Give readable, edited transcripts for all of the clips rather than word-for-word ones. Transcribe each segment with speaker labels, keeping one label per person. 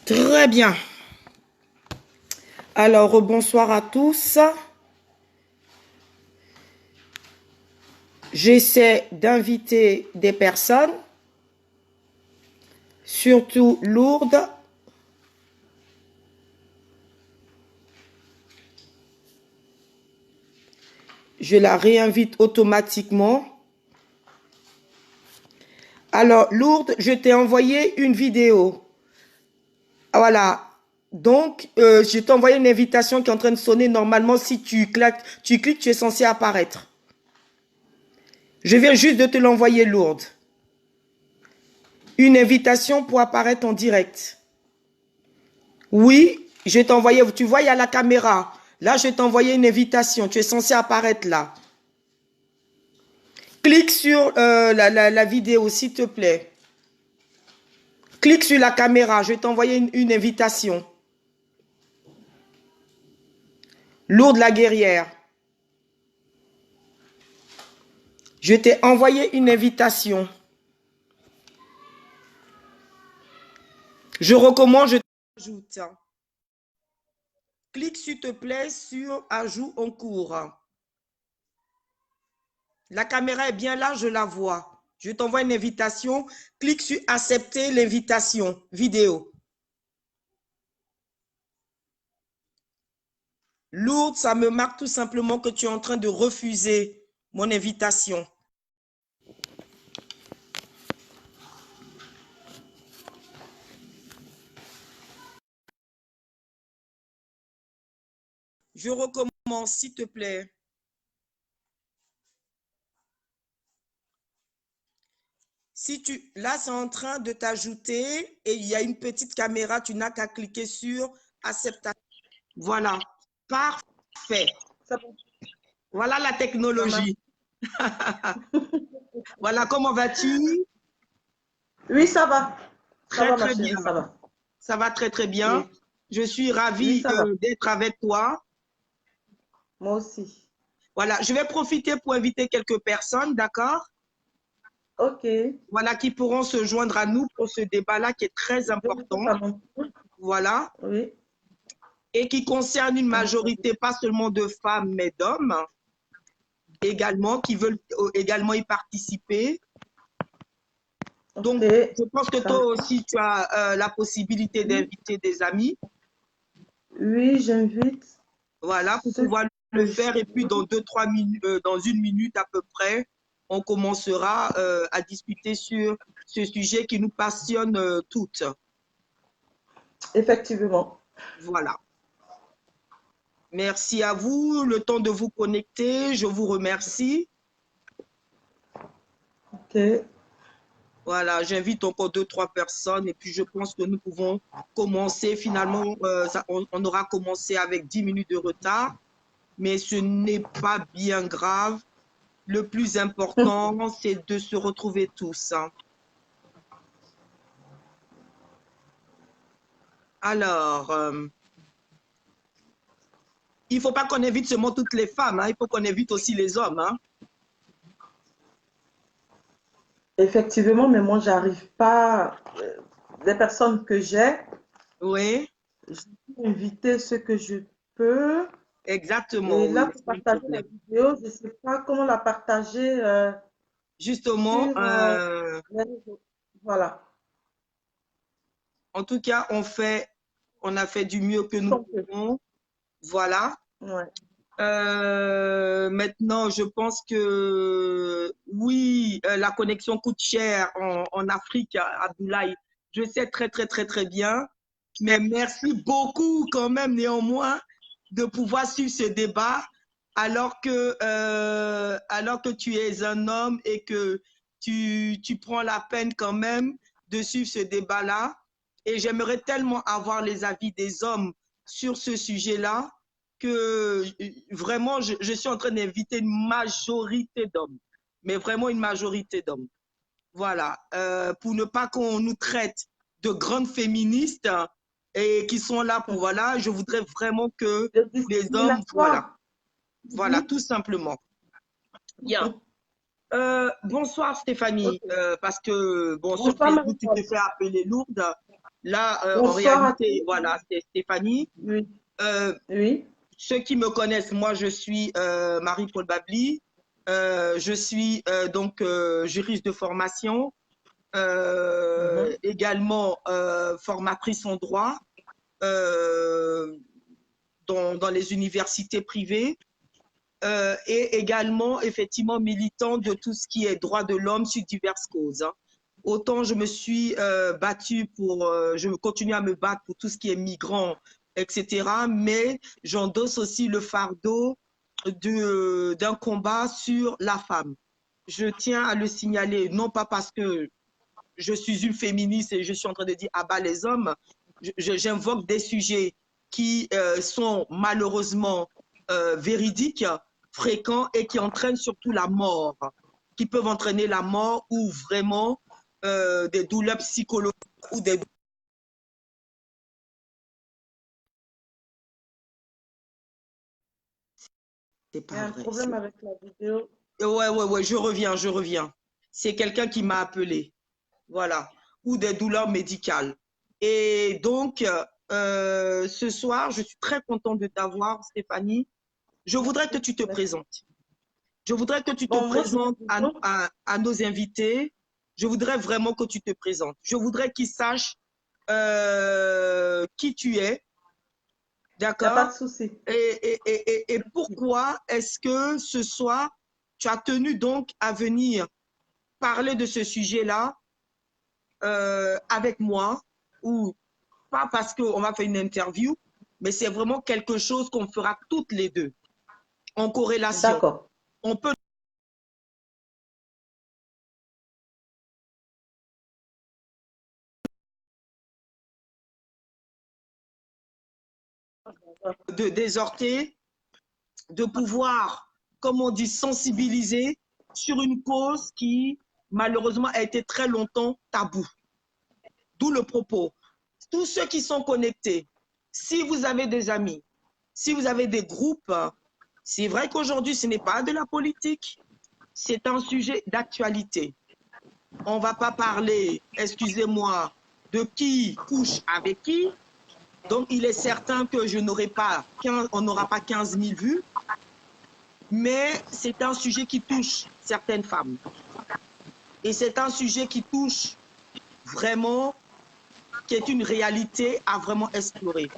Speaker 1: Très bien. Alors, bonsoir à tous. J'essaie d'inviter des personnes, surtout Lourdes. Je la réinvite automatiquement. Alors, Lourdes, je t'ai envoyé une vidéo. Voilà. Donc, je t'ai envoyé une invitation qui est en train de sonner. Normalement, si tu cliques, tu es censé apparaître. Je viens juste de te l'envoyer, Lourdes. Une invitation pour apparaître en direct. Oui, je t'ai envoyé. Tu vois, il y a la caméra. Là, je t'ai envoyé une invitation. Tu es censé apparaître là. Clique sur la vidéo, s'il te plaît. Clique sur la caméra. Je t'ai envoyé une invitation. Lourde la guerrière. Je t'ai envoyé une invitation. Je recommande, je t'ajoute. Clique, s'il te plaît, sur ajout en cours. La caméra est bien là, je la vois. Je t'envoie une invitation. Clique sur accepter l'invitation vidéo. Lourde, ça me marque tout simplement que tu es en train de refuser mon invitation. Je recommence, s'il te plaît. Si tu, là, c'est en train de t'ajouter et il y a une petite caméra, tu n'as qu'à cliquer sur acceptation. Voilà, parfait. Voilà la technologie. Voilà, comment vas-tu?
Speaker 2: Oui, ça va. Ça
Speaker 1: Très,
Speaker 2: va, ma
Speaker 1: très bien.
Speaker 2: chérie, ça va.
Speaker 1: Ça va très, très bien.
Speaker 2: Oui,
Speaker 1: Je suis
Speaker 2: oui,
Speaker 1: ravie
Speaker 2: ça va.
Speaker 1: d'être avec toi.
Speaker 2: Moi aussi.
Speaker 1: Voilà, je vais profiter pour inviter quelques personnes, d'accord?
Speaker 2: Ok. Je
Speaker 1: Voilà, qui pourront se joindre à nous pour ce débat-là qui est très
Speaker 2: ne sais
Speaker 1: important.
Speaker 2: pas non plus.
Speaker 1: Voilà.
Speaker 2: Oui.
Speaker 1: Et qui concerne une majorité, pas seulement de femmes, mais d'hommes également, qui veulent également y participer.
Speaker 2: Ok.
Speaker 1: Donc, je pense que
Speaker 2: Ça
Speaker 1: toi
Speaker 2: me-
Speaker 1: aussi, tu as la possibilité
Speaker 2: Oui,
Speaker 1: d'inviter des amis.
Speaker 2: oui, j'invite
Speaker 1: Voilà, pour
Speaker 2: ceux
Speaker 1: pouvoir
Speaker 2: que
Speaker 1: le
Speaker 2: je
Speaker 1: faire. Et puis,
Speaker 2: veux.
Speaker 1: dans 2, 3 minutes, dans 1 minute à peu près, on commencera à discuter sur ce sujet qui nous passionne toutes.
Speaker 2: Effectivement.
Speaker 1: Voilà. Merci à vous. Le temps de vous connecter. Je vous remercie.
Speaker 2: Ok.
Speaker 1: Voilà, j'invite encore 2, 3 personnes et puis je pense que nous pouvons commencer. Finalement, on aura commencé avec 10 minutes de retard, mais ce n'est pas bien grave. Le plus important, c'est de se retrouver tous, hein. Alors, il ne faut pas qu'on invite seulement toutes les femmes, hein, il faut qu'on invite aussi les hommes, hein.
Speaker 2: Effectivement, mais moi, j'arrive pas. Les personnes que j'ai,
Speaker 1: Oui,
Speaker 2: je peux inviter ceux que je peux.
Speaker 1: exactement,
Speaker 2: Et
Speaker 1: oui,
Speaker 2: là,
Speaker 1: mais
Speaker 2: pour
Speaker 1: c'est pas le
Speaker 2: partager la
Speaker 1: problème.
Speaker 2: vidéo, je ne sais pas comment la partager
Speaker 1: Justement,
Speaker 2: sur les réseaux. Voilà.
Speaker 1: en tout cas, on a fait du mieux que
Speaker 2: Tout ce
Speaker 1: nous
Speaker 2: qu'on peut.
Speaker 1: pouvons. Voilà.
Speaker 2: Ouais.
Speaker 1: Maintenant, je pense que oui, la connexion coûte cher en Afrique, Abdoulaye. Je sais très, très, très, très bien. Mais merci beaucoup quand même, néanmoins, de pouvoir suivre ce débat alors que tu es un homme et que tu prends la peine quand même de suivre ce débat-là. Et j'aimerais tellement avoir les avis des hommes sur ce sujet-là que vraiment, je suis en train d'inviter une majorité d'hommes, mais vraiment une majorité d'hommes. Voilà, pour ne pas qu'on nous traite de grandes féministes et qui sont là pour, voilà, je voudrais vraiment que
Speaker 2: De
Speaker 1: les hommes, voilà,
Speaker 2: discrimination.
Speaker 1: voilà,
Speaker 2: Mhm.
Speaker 1: tout simplement. Bien. Bonsoir Stéphanie,
Speaker 2: Ok.
Speaker 1: parce que, bon, sur
Speaker 2: Bonsoir,
Speaker 1: Facebook, tu te
Speaker 2: Marie-Paul.
Speaker 1: fais appeler Lourdes. Là, en
Speaker 2: Bonsoir à
Speaker 1: réalité,
Speaker 2: tous.
Speaker 1: voilà, c'est Stéphanie.
Speaker 2: Oui,
Speaker 1: Euh,
Speaker 2: oui.
Speaker 1: Ceux qui me connaissent, moi, je suis Marie-Paul Babli. Je suis donc juriste de formation,
Speaker 2: Mhm.
Speaker 1: également formatrice en droit euh, dans les universités privées. Et également effectivement militant de tout ce qui est droit de l'homme sur diverses causes, hein. Autant je me suis battue pour, je continue à me battre pour tout ce qui est migrant, etc. Mais j'endosse aussi le fardeau d'un combat sur la femme. Je tiens à le signaler, non pas parce que je suis une féministe et je suis en train de dire ah bah les hommes. J'invoque des sujets qui sont malheureusement véridiques, fréquents et qui entraînent surtout la mort, qui peuvent entraîner la mort ou vraiment des douleurs psychologiques ou des... C'est
Speaker 2: Il y
Speaker 1: pas
Speaker 2: a un
Speaker 1: vrai.
Speaker 2: problème avec la vidéo.
Speaker 1: Ouais, je reviens, je reviens. C'est quelqu'un qui m'a appelé. Voilà, ou des douleurs médicales. Et donc, ce soir, je suis très contente de t'avoir, Stéphanie. Je voudrais que
Speaker 2: Merci,
Speaker 1: tu te
Speaker 2: merci.
Speaker 1: présentes. Je voudrais que tu te
Speaker 2: Bon, moi, je
Speaker 1: présentes
Speaker 2: suis plutôt.
Speaker 1: à nos invités. Je voudrais vraiment que tu te présentes. Je voudrais qu'ils sachent qui tu es,
Speaker 2: Il n'y a pas
Speaker 1: d'accord?
Speaker 2: de souci.
Speaker 1: Et pourquoi est-ce que ce soir, tu as tenu donc à venir parler de ce sujet-là avec moi, ou pas parce qu'on va faire une interview, mais c'est vraiment quelque chose qu'on fera toutes les deux en corrélation.
Speaker 2: D'accord.
Speaker 1: On peut désorter, de pouvoir, comme on dit, sensibiliser sur une cause qui, malheureusement, a été très longtemps tabou. D'où le propos. Tous ceux qui sont connectés, si vous avez des amis, si vous avez des groupes, c'est vrai qu'aujourd'hui, ce n'est pas de la politique, c'est un sujet d'actualité. On ne va pas parler, excusez-moi, de qui couche avec qui. Donc, il est certain que je n'aurai pas 15, on n'aura pas 15 000 vues, mais c'est un sujet qui touche certaines femmes. Et c'est un sujet qui touche vraiment, qui est une réalité à vraiment explorer.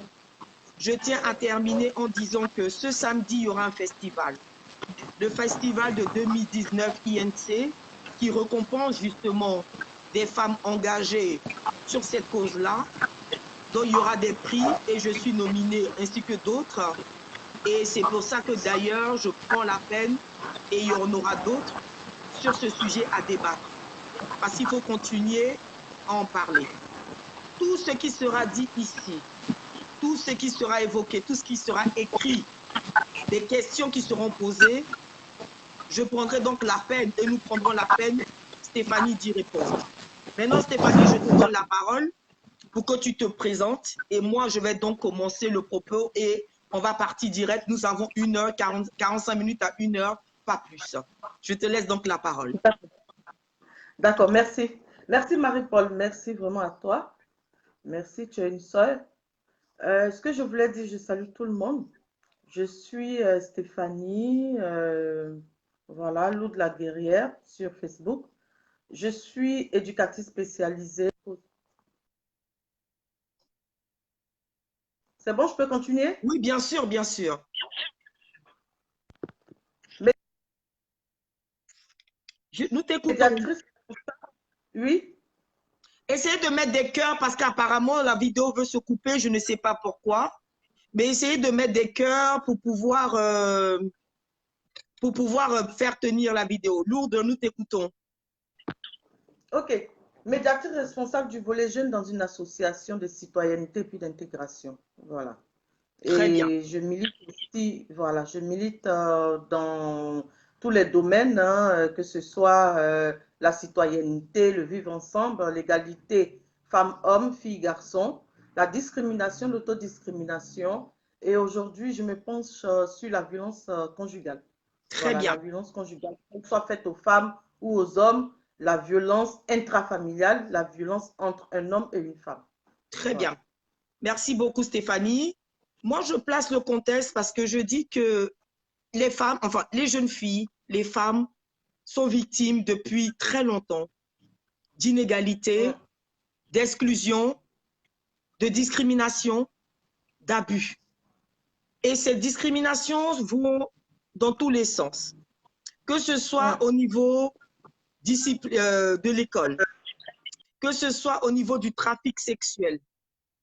Speaker 1: Je tiens à terminer en disant que ce samedi, il y aura un festival. Le festival de 2019 INC, qui récompense justement des femmes engagées sur cette cause-là. Donc, il y aura des prix et je suis nominée ainsi que d'autres. Et c'est pour ça que d'ailleurs, je prends la peine et il y en aura d'autres sur ce sujet à débattre. Parce qu'il faut continuer à en parler. Tout ce qui sera dit ici, tout ce qui sera évoqué, tout ce qui sera écrit, des questions qui seront posées, je prendrai donc la peine et nous prendrons la peine, Stéphanie, d'y répondre. Maintenant, Stéphanie, je te donne la parole pour que tu te présentes et moi, je vais donc commencer le propos et on va partir direct. Nous avons 1 h 45 minutes à 1 h, pas plus. Je te laisse donc la parole.
Speaker 2: D'accord, merci. Merci Marie-Paul, merci vraiment à toi. Merci, tu es une sœur. Ce que je voulais dire, je salue tout le monde. Je suis Stéphanie, voilà, Lou de la Guerrière sur Facebook. Je suis éducatrice spécialisée. C'est bon, je peux continuer?
Speaker 1: Oui, bien sûr, bien sûr. Nous t'écoutons.
Speaker 2: Médiatrice, oui.
Speaker 1: Essayez de mettre des cœurs parce qu'apparemment la vidéo veut se couper, je ne sais pas pourquoi. Mais essayez de mettre des cœurs pour pouvoir faire tenir la vidéo. Lourde, nous t'écoutons.
Speaker 2: Ok. Médiatrice responsable du volet jeune dans une association de citoyenneté et puis d'intégration. Voilà.
Speaker 1: Très bien.
Speaker 2: Et je milite aussi, voilà, je milite dans tous les domaines, hein, que ce soit la citoyenneté, le vivre ensemble, l'égalité femmes-hommes, filles-garçons, la discrimination, l'autodiscrimination. Et aujourd'hui, je me penche sur la violence conjugale.
Speaker 1: Très
Speaker 2: Voilà,
Speaker 1: bien.
Speaker 2: la violence conjugale, qu'elle soit faite aux femmes ou aux hommes, la violence intrafamiliale, la violence entre un homme et une femme.
Speaker 1: Très
Speaker 2: Voilà.
Speaker 1: bien. Merci beaucoup, Stéphanie. Moi, je place le contexte parce que je dis que les femmes, enfin, les jeunes filles, les femmes sont victimes depuis très longtemps
Speaker 2: Mm.
Speaker 1: d'inégalités, d'exclusion, de discrimination, d'abus. Et ces discriminations vont dans tous les sens, que ce soit
Speaker 2: Mm.
Speaker 1: au niveau de l'école, que ce soit au niveau du trafic sexuel,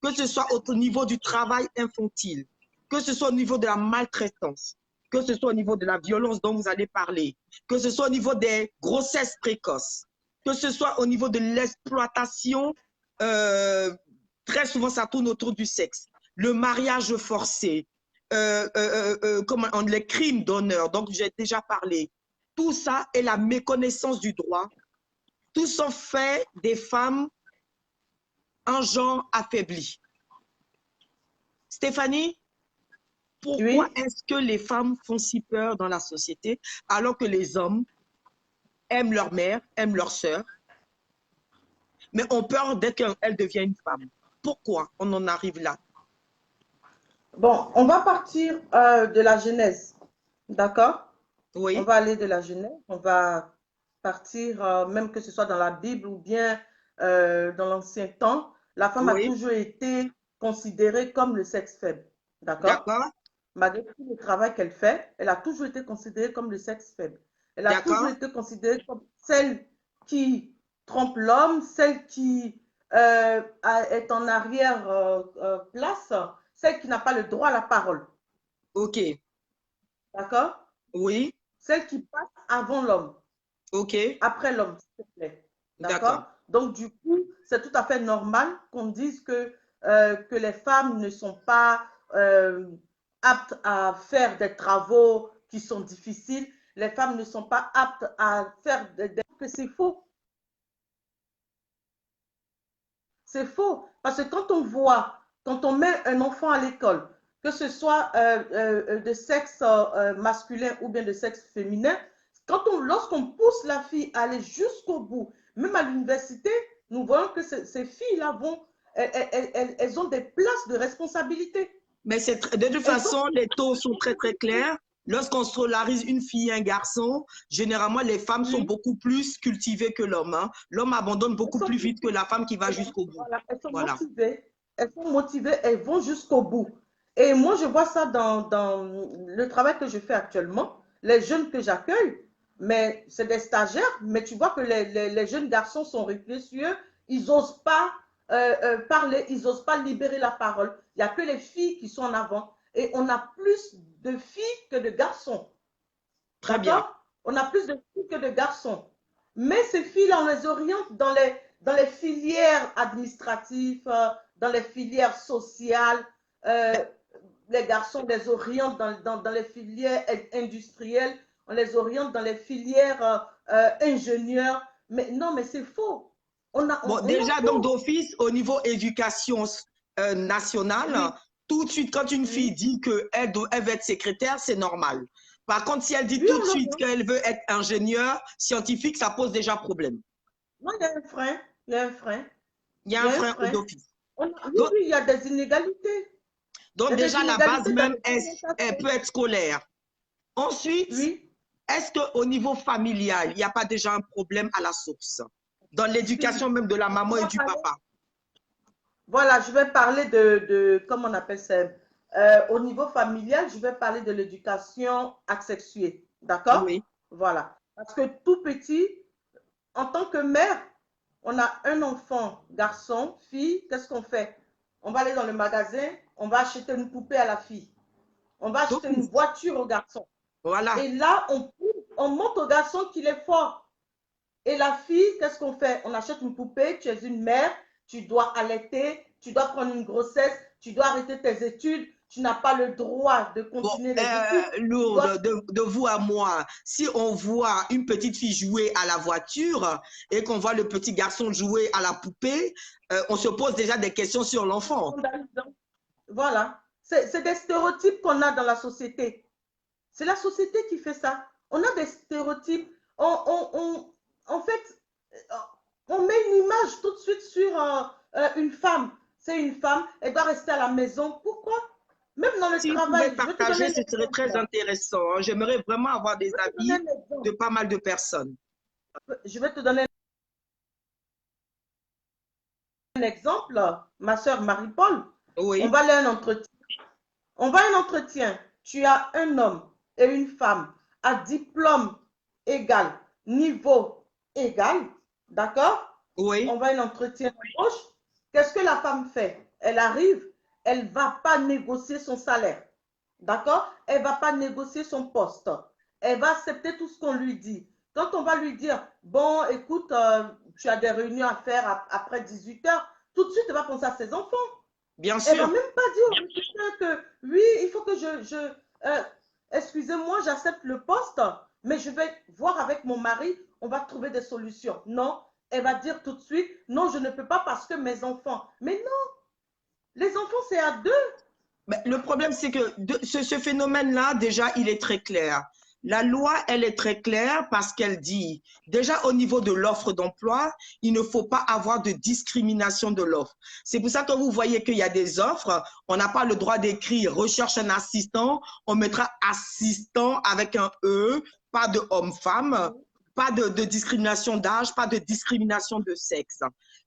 Speaker 1: que ce soit au niveau du travail infantile, que ce soit au niveau de la maltraitance, que ce soit au niveau de la violence dont vous allez parler, que ce soit au niveau des grossesses précoces, que ce soit au niveau de l'exploitation, très souvent ça tourne autour du sexe, le mariage forcé, les crimes d'honneur, donc j'ai déjà parlé. Tout ça est la méconnaissance du droit. Tout sont faits des femmes en genre affaibli. Stéphanie, pourquoi
Speaker 2: Oui.
Speaker 1: est-ce que les femmes font si peur dans la société alors que les hommes aiment leur mère, aiment leur sœur, mais ont peur dès qu'elle devient une femme? Pourquoi on en arrive là?
Speaker 2: Bon, on va partir de la Genèse. D'accord? On
Speaker 1: Oui,
Speaker 2: va aller de la Genèse. On va partir, même que ce soit dans la Bible ou bien dans l'ancien temps. La femme a
Speaker 1: oui,
Speaker 2: toujours été considérée comme le sexe faible. D'accord?
Speaker 1: d'accord,
Speaker 2: Malgré tout le travail qu'elle fait, elle a toujours été considérée comme le sexe faible. Elle a toujours
Speaker 1: d'accord,
Speaker 2: été considérée comme celle qui trompe l'homme, celle qui est en arrière place, celle qui n'a pas le droit à la parole.
Speaker 1: ok,
Speaker 2: D'accord?
Speaker 1: oui,
Speaker 2: Celle qui passe avant l'homme,
Speaker 1: ok,
Speaker 2: après l'homme, s'il te plaît.
Speaker 1: d'accord.
Speaker 2: D'accord? Donc, du coup, c'est tout à fait normal qu'on dise que les femmes ne sont pas aptes à faire des travaux qui sont difficiles. Les femmes ne sont pas aptes à faire des... que c'est faux. C'est faux. Parce que quand on voit, quand on met un enfant à l'école, que ce soit de sexe masculin ou bien de sexe féminin, lorsqu'on pousse la fille à aller jusqu'au bout, même à l'université, nous voyons que ces filles-là elles ont des places de responsabilité.
Speaker 1: Mais de toute
Speaker 2: Elles ont...
Speaker 1: façon, les taux sont très, très clairs. Lorsqu'on scolarise une fille et un garçon, généralement, les femmes sont
Speaker 2: Oui,
Speaker 1: beaucoup plus cultivées que l'homme, hein. L'homme abandonne
Speaker 2: elles
Speaker 1: beaucoup
Speaker 2: sont,
Speaker 1: plus vite que la femme qui va jusqu'au bout.
Speaker 2: voilà,
Speaker 1: Voilà.
Speaker 2: elles sont motivées, elles vont jusqu'au bout. Et moi, je vois ça dans le travail que je fais actuellement, les jeunes que j'accueille, mais c'est des stagiaires, mais tu vois que les jeunes garçons sont repliés sur eux, ils n'osent pas parler, ils n'osent pas libérer la parole. Il n'y a que les filles qui sont en avant. Et on a plus de filles que de garçons.
Speaker 1: Très bien.
Speaker 2: D'accord? On a plus de filles que de garçons. Mais ces filles-là, on les oriente dans les filières administratives, dans les filières sociales. Euh, les garçons, on les oriente dans les filières industrielles, on les oriente dans les filières ingénieurs. Mais non, mais c'est faux.
Speaker 1: Bon,
Speaker 2: On a
Speaker 1: déjà, donc
Speaker 2: tout.
Speaker 1: d'office, au niveau éducation nationale,
Speaker 2: Oui,
Speaker 1: tout de suite, quand une fille
Speaker 2: oui.
Speaker 1: dit qu'elle elle veut être secrétaire, c'est normal. Par contre, si elle dit
Speaker 2: Oui,
Speaker 1: tout de
Speaker 2: on
Speaker 1: suite
Speaker 2: l'oriente.
Speaker 1: qu'elle veut être ingénieure scientifique, ça pose déjà problème.
Speaker 2: Non, il y a un frein. Il y a un frein.
Speaker 1: Il y a
Speaker 2: Il y
Speaker 1: un
Speaker 2: a un
Speaker 1: frein
Speaker 2: frein.
Speaker 1: d'office.
Speaker 2: Oui,
Speaker 1: Donc,
Speaker 2: oui, il y a des inégalités. Il
Speaker 1: donc,
Speaker 2: y a des
Speaker 1: déjà, la base
Speaker 2: inégalités dans
Speaker 1: même,
Speaker 2: les
Speaker 1: elle
Speaker 2: orientations.
Speaker 1: peut être scolaire. Ensuite,
Speaker 2: Oui,
Speaker 1: est-ce qu'au niveau familial, il n'y a pas déjà un problème à la source, dans l'éducation
Speaker 2: si.
Speaker 1: même de la
Speaker 2: On
Speaker 1: maman et
Speaker 2: va
Speaker 1: du
Speaker 2: parler.
Speaker 1: papa?
Speaker 2: Voilà, je vais parler comment on appelle ça? Au niveau familial, je vais parler de l'éducation asexuée. D'accord?
Speaker 1: Oui,
Speaker 2: Voilà. Parce que tout petit, en tant que mère, on a un enfant, garçon, fille, qu'est-ce qu'on fait? On va aller dans le magasin, on va acheter une poupée à la fille. On va acheter une
Speaker 1: d'office.
Speaker 2: voiture au garçon.
Speaker 1: Voilà.
Speaker 2: Et là, on montre au garçon qu'il est fort. Et la fille, qu'est-ce qu'on fait? On achète une poupée, tu es une mère, tu dois allaiter, tu dois prendre une grossesse, tu dois arrêter tes études, tu n'as pas le droit de
Speaker 1: Bon,
Speaker 2: continuer les études. Tu dois...
Speaker 1: Lourdes, de vous à moi, si on voit une petite fille jouer à la voiture et qu'on voit le petit garçon jouer à la poupée, on se pose déjà des questions sur l'enfant.
Speaker 2: Voilà. C'est des stéréotypes qu'on a dans la société. C'est la société qui fait ça. On a des stéréotypes. En fait, on met une image tout de suite sur une femme. c'est une femme, elle doit rester à la maison. Pourquoi? Même dans le
Speaker 1: Si vous pouvez
Speaker 2: travail, je vais te donner
Speaker 1: partager,
Speaker 2: un
Speaker 1: ce serait très
Speaker 2: exemple.
Speaker 1: intéressant, hein. J'aimerais vraiment avoir des
Speaker 2: Je vais te donner
Speaker 1: avis
Speaker 2: un
Speaker 1: de
Speaker 2: exemple.
Speaker 1: pas mal de personnes.
Speaker 2: Je vais te donner un exemple. Ma soeur Marie-Paul, on
Speaker 1: Oui,
Speaker 2: va aller à un entretien. On va à un entretien. Tu as un homme et une femme à diplôme égal, niveau égal, d'accord?
Speaker 1: oui.
Speaker 2: On va à un entretien d'embauche. Qu'est-ce que la femme fait? Elle arrive, elle ne va pas négocier son salaire, d'accord? Elle ne va pas négocier son poste. Elle va accepter tout ce qu'on lui dit. Quand on va lui dire, bon, écoute, tu as des réunions à faire après 18 heures, tout de suite, elle va penser à ses enfants.
Speaker 1: Bien
Speaker 2: Elle ne va
Speaker 1: sûr.
Speaker 2: même pas dire au recruteur que oui, il faut que excusez-moi, j'accepte le poste, mais je vais voir avec mon mari, on va trouver des solutions. Non, elle va dire tout de suite, non, je ne peux pas parce que mes enfants. Mais non, les enfants, c'est à deux.
Speaker 1: Mais le problème, c'est que ce phénomène-là, déjà, il est très clair. La loi, elle est très claire parce qu'elle dit, déjà au niveau de l'offre d'emploi, il ne faut pas avoir de discrimination de l'offre. C'est pour ça que vous voyez qu'il y a des offres, on n'a pas le droit d'écrire recherche un assistant, on mettra assistant avec un E, pas de homme-femme, pas de discrimination d'âge, pas de discrimination de sexe.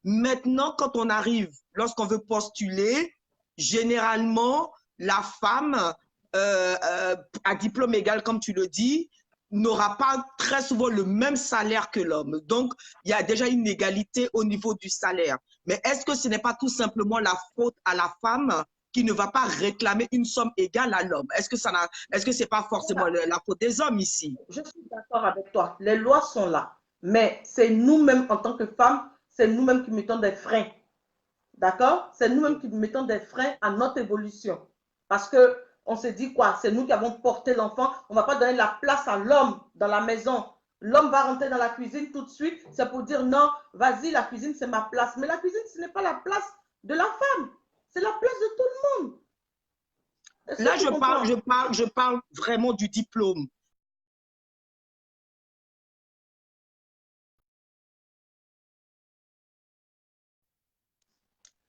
Speaker 1: Maintenant, quand on arrive, lorsqu'on veut postuler, généralement, la femme à diplôme égal, comme tu le dis, n'aura pas très souvent le même salaire que l'homme. Donc, il y a déjà une égalité au niveau du salaire. Mais est-ce que ce n'est pas tout simplement la faute à la femme qui ne va pas réclamer une somme égale à l'homme? Est-ce que ce n'est pas forcément
Speaker 2: Voilà.
Speaker 1: la faute des hommes ici?
Speaker 2: Je suis d'accord avec toi. Les lois sont là. Mais c'est nous-mêmes, en tant que femmes, c'est nous-mêmes qui mettons des freins. D'accord? C'est nous-mêmes qui mettons des freins à notre évolution. Parce que on se dit quoi? C'est nous qui avons porté l'enfant. On ne va pas donner la place à l'homme dans la maison. L'homme va rentrer dans la cuisine tout de suite. C'est pour dire non, vas-y, la cuisine, c'est ma place. Mais la cuisine, ce n'est pas la place de la femme. C'est la place de tout le monde. Est-ce
Speaker 1: Là,
Speaker 2: que tu comprends?
Speaker 1: je parle vraiment du diplôme.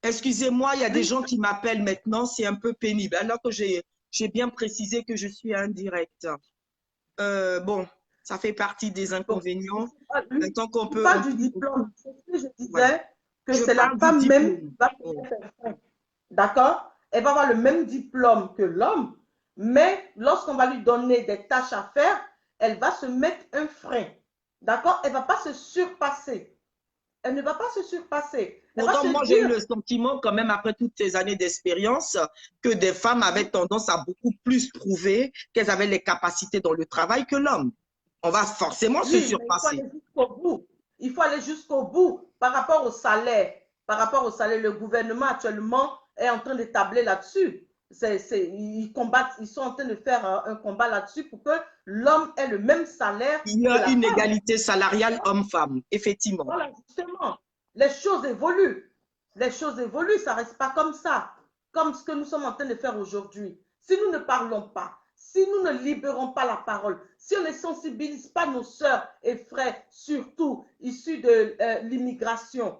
Speaker 1: Excusez-moi, il y a des
Speaker 2: Oui.
Speaker 1: gens qui m'appellent maintenant, c'est un peu pénible, alors que j'ai bien précisé que je suis indirect. Bon, ça fait partie des
Speaker 2: Bon,
Speaker 1: inconvénients.
Speaker 2: lui,
Speaker 1: Tant qu'on
Speaker 2: il
Speaker 1: peut,
Speaker 2: parle du diplôme. C'est ce que je
Speaker 1: voilà.
Speaker 2: disais, que
Speaker 1: Je
Speaker 2: c'est la
Speaker 1: parle du
Speaker 2: femme même qui
Speaker 1: diplôme.
Speaker 2: va
Speaker 1: Oh.
Speaker 2: faire ça. D'accord? Elle va avoir le même diplôme que l'homme, mais lorsqu'on va lui donner des tâches à faire, elle va se mettre un frein. D'accord? Elle ne va pas se surpasser. Elle ne va pas se surpasser. Elle va
Speaker 1: Pourtant,
Speaker 2: se
Speaker 1: moi, j'ai eu
Speaker 2: dire,
Speaker 1: le sentiment, quand même, après toutes ces années d'expérience, que des femmes avaient tendance à beaucoup plus prouver qu'elles avaient les capacités dans le travail que l'homme. On va forcément se
Speaker 2: oui, mais il faut
Speaker 1: surpasser.
Speaker 2: aller jusqu'au bout. Il faut aller jusqu'au bout par rapport au salaire. Par rapport au salaire, le gouvernement actuellement est en train d'établir là-dessus. Ils combattent, ils sont en train de faire un combat là-dessus pour que l'homme ait le même salaire
Speaker 1: Il y
Speaker 2: que
Speaker 1: a
Speaker 2: la
Speaker 1: une
Speaker 2: femme.
Speaker 1: égalité salariale homme-femme, effectivement.
Speaker 2: Voilà, justement. Les choses évoluent. Les choses évoluent, ça ne reste pas comme ça. Comme ce que nous sommes en train de faire aujourd'hui. Si nous ne parlons pas, si nous ne libérons pas la parole, si on ne sensibilise pas nos sœurs et frères, surtout issus de l'immigration,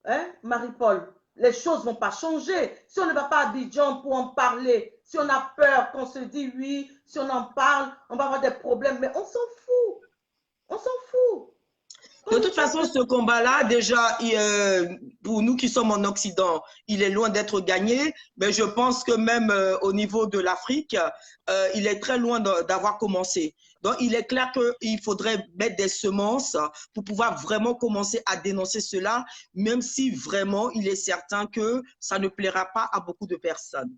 Speaker 2: hein, Marie-Paul, les choses ne vont pas changer. Si on ne va pas à Abidjan pour en parler, si on a peur qu'on se dit oui, si on en parle, on va avoir des problèmes, mais on s'en fout. On s'en fout. Qu'on
Speaker 1: De
Speaker 2: nous
Speaker 1: toute
Speaker 2: fasse
Speaker 1: façon,
Speaker 2: le
Speaker 1: ce combat-là, déjà, pour nous qui sommes en Occident, il est loin d'être gagné, mais je pense que même au niveau de l'Afrique, il est très loin d'avoir commencé. Donc, il est clair qu'il faudrait mettre des semences pour pouvoir vraiment commencer à dénoncer cela, même si vraiment il est certain que ça ne plaira pas à beaucoup de personnes.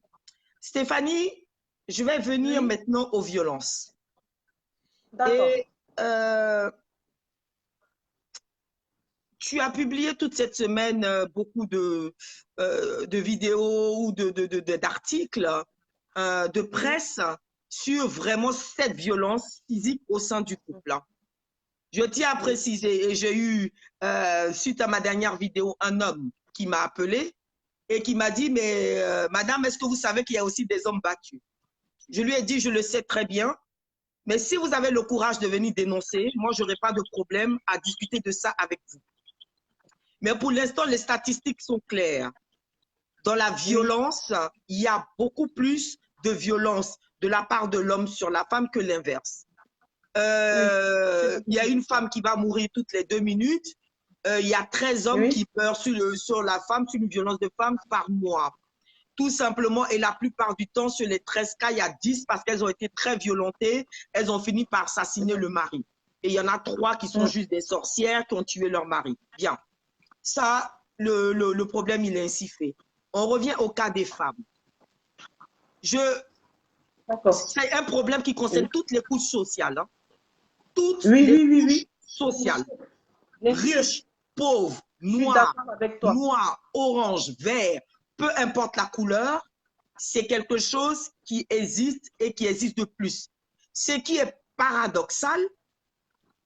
Speaker 1: Stéphanie, je vais venir
Speaker 2: oui,
Speaker 1: maintenant aux violences.
Speaker 2: d'accord.
Speaker 1: Et tu as publié toute cette semaine beaucoup de vidéos ou d'articles, de
Speaker 2: Oui,
Speaker 1: presse sur vraiment cette violence physique au sein du couple. Je tiens à
Speaker 2: oui.
Speaker 1: préciser, et j'ai eu, suite à ma dernière vidéo, un homme qui m'a appelé et qui m'a dit, mais madame, est-ce que vous savez qu'il y a aussi des hommes battus? Je lui ai dit, je le sais très bien, mais si vous avez le courage de venir dénoncer, moi, je n'aurai pas de problème à discuter de ça avec vous. Mais pour l'instant, les statistiques sont claires. dans la violence, il y a beaucoup plus de violence de la part de l'homme sur la femme que l'inverse. Il y a une femme qui va mourir toutes les 2 minutes. Il y a 13 hommes qui meurent sur la femme, sur une violence de femme par mois. Tout simplement, et la plupart du temps, sur les 13 cas, il y a 10 parce qu'elles ont été très violentées, elles ont fini par assassiner le mari. Et il y en a 3 qui sont juste des sorcières qui ont tué leur mari. Bien. Ça, le problème, il est ainsi fait. On revient au cas des femmes. C'est un problème qui concerne toutes les couches sociales. Hein. Toutes les couches sociales. Riches, pauvres, noirs, orange, vert, peu importe la couleur, c'est quelque chose qui existe et qui existe de plus. Ce qui est paradoxal,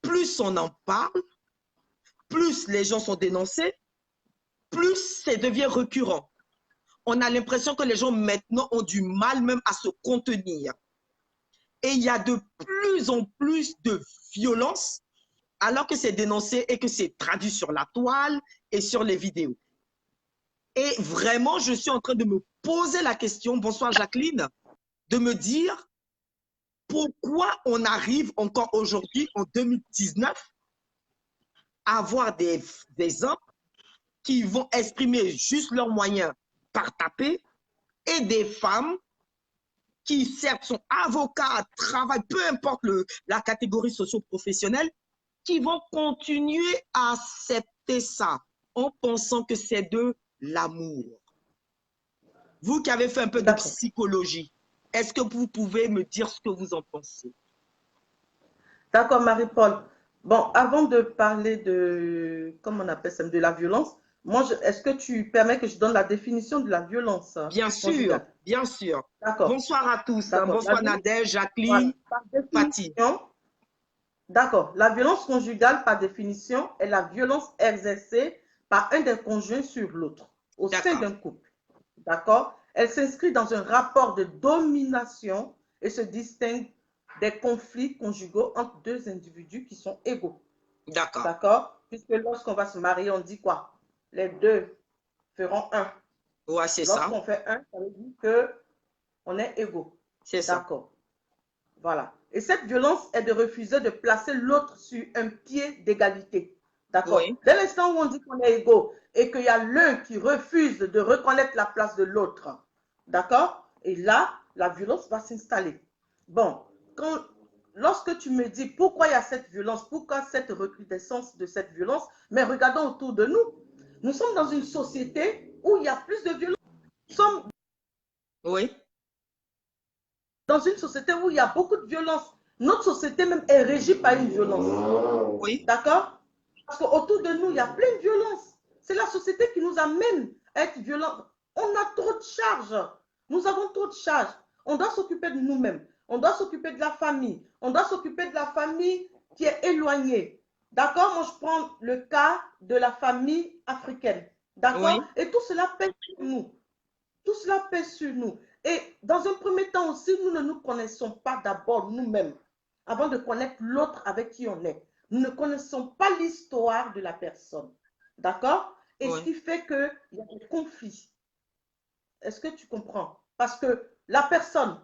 Speaker 1: plus on en parle, plus les gens sont dénoncés, plus ça devient récurrent. On a l'impression que les gens maintenant ont du mal même à se contenir. Et il y a de plus en plus de violence alors que c'est dénoncé et que c'est traduit sur la toile et sur les vidéos. Et vraiment, je suis en train de me poser la question, bonsoir Jacqueline, de me dire pourquoi on arrive encore aujourd'hui, en 2019, à avoir des hommes qui vont exprimer juste leurs moyens par taper et des femmes qui certes sont avocats, travaillent, peu importe la catégorie socio-professionnelle, qui vont continuer à accepter ça en pensant que c'est de l'amour. Vous qui avez fait un peu de psychologie, est-ce que vous pouvez me dire ce que vous en pensez?
Speaker 2: D'accord, Marie-Paul. Bon, avant de parler de, comment on appelle ça, de la violence, moi, est-ce que tu permets que je donne la définition de la violence?
Speaker 1: Bien sûr, bien sûr.
Speaker 2: D'accord.
Speaker 1: Bonsoir à tous. Bonsoir Nadège, Jacqueline, Fatih.
Speaker 2: D'accord. La violence conjugale, par définition, est la violence exercée par un des conjoints sur l'autre au sein d'un couple. D'accord. Elle s'inscrit dans un rapport de domination et se distingue des conflits conjugaux entre 2 individus qui sont égaux.
Speaker 1: D'accord.
Speaker 2: D'accord. Puisque lorsqu'on va se marier, on dit quoi? Les 2 feront 1.
Speaker 1: Ouais, c'est ça.
Speaker 2: Lorsqu'on fait 1, ça veut dire qu'on est égaux.
Speaker 1: C'est ça.
Speaker 2: D'accord. Voilà. Et cette violence est de refuser de placer l'autre sur un pied d'égalité. D'accord. Oui. Dès l'instant où on dit qu'on est égaux et qu'il y a l'un qui refuse de reconnaître la place de l'autre, d'accord. Et là, la violence va s'installer. Bon, lorsque tu me dis pourquoi il y a cette violence, pourquoi cette recrudescence de cette violence, mais regardons autour de nous. Nous sommes dans une société où il y a plus de violence. Nous sommes dans une société où il y a beaucoup de violence. Notre société même est régie par une violence.
Speaker 1: Oui.
Speaker 2: D'accord? Parce qu'autour de nous, il y a plein de violence. C'est la société qui nous amène à être violents. On a trop de charges. Nous avons trop de charges. On doit s'occuper de nous-mêmes. On doit s'occuper de la famille. On doit s'occuper de la famille qui est éloignée. D'accord? Moi, je prends le cas de la famille africaine. D'accord? Oui. Et tout cela pèse sur nous. Tout cela pèse sur nous. Et dans un premier temps aussi, nous ne nous connaissons pas d'abord nous-mêmes avant de connaître l'autre avec qui on est. Nous ne connaissons pas l'histoire de la personne. D'accord? Et ce qui fait qu'il y a des conflits. Est-ce que tu comprends? Parce que la personne,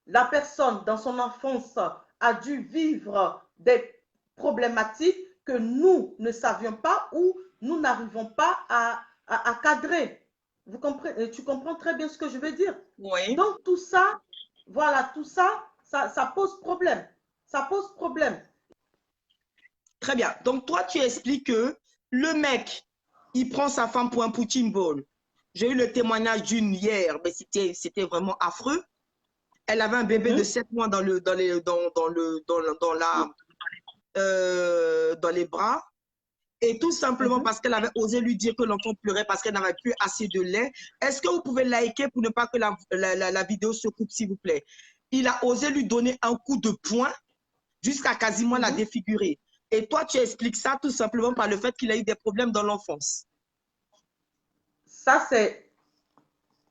Speaker 2: dans son enfance, a dû vivre des problématiques que nous ne savions pas ou nous n'arrivons pas à cadrer. Vous comprenez, tu comprends très bien ce que je veux dire?
Speaker 1: Oui.
Speaker 2: Donc, tout ça, voilà, tout ça, ça pose problème. Ça pose problème.
Speaker 1: Très bien. Donc, toi, tu expliques que le mec, il prend sa femme pour un punching ball. J'ai eu le témoignage d'une hier, mais c'était vraiment affreux. Elle avait un bébé de 7 mois dans les bras. Et tout simplement parce qu'elle avait osé lui dire que l'enfant pleurait parce qu'elle n'avait plus assez de lait. Est-ce que vous pouvez liker pour ne pas que la vidéo se coupe, s'il vous plaît? Il a osé lui donner un coup de poing jusqu'à quasiment la défigurer. Et toi, tu expliques ça tout simplement par le fait qu'il a eu des problèmes dans l'enfance.
Speaker 2: Ça, c'est...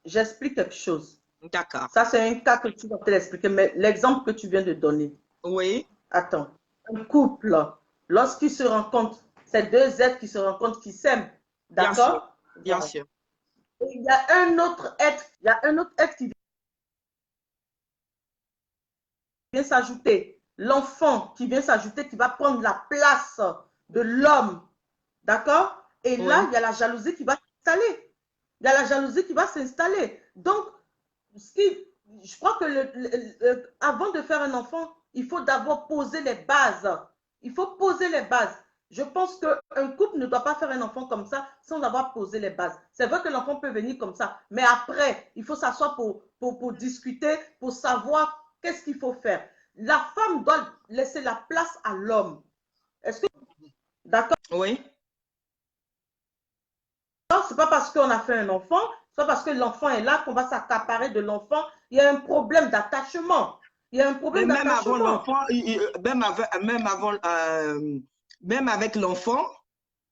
Speaker 2: J'explique quelque chose.
Speaker 1: D'accord.
Speaker 2: Ça, c'est un cas que tu vas te l'expliquer, mais l'exemple que tu viens de donner.
Speaker 1: Oui.
Speaker 2: Attends. Un couple, lorsqu'ils se rencontrent, c'est 2 êtres qui se rencontrent, qui s'aiment. D'accord?
Speaker 1: Bien sûr.
Speaker 2: il y a un autre être, il y a un autre être qui vient s'ajouter. L'enfant qui vient s'ajouter, qui va prendre la place de l'homme. D'accord? Et là,
Speaker 1: Oui.
Speaker 2: il y a la jalousie qui va s'installer. Il y a la jalousie qui va s'installer. Donc, je crois que avant de faire un enfant, il faut d'abord poser les bases. Il faut poser les bases. Je pense qu'un couple ne doit pas faire un enfant comme ça sans avoir posé les bases. C'est vrai que l'enfant peut venir comme ça, mais après, il faut s'asseoir pour discuter, pour savoir qu'est-ce qu'il faut faire. La femme doit laisser la place à l'homme. Est-ce que, d'accord?
Speaker 1: Oui.
Speaker 2: C'est pas parce qu'on a fait un enfant, c'est pas parce que l'enfant est là qu'on va s'accaparer de l'enfant. Il y a un problème d'attachement. Il y a un
Speaker 1: Mais
Speaker 2: problème
Speaker 1: même avant
Speaker 2: d'attachement.
Speaker 1: l'enfant, même avec l'enfant,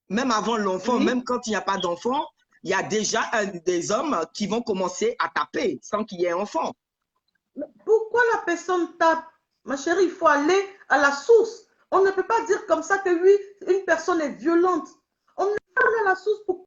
Speaker 1: même avant l'enfant,
Speaker 2: Oui.
Speaker 1: même quand il n'y a pas d'enfant, il y a déjà des hommes qui vont commencer à taper sans qu'il y ait enfant.
Speaker 2: Mais pourquoi la personne tape? Ma chérie, il faut aller à la source. On ne peut pas dire comme ça que oui, une personne est violente. On ne peut pas aller à la source pour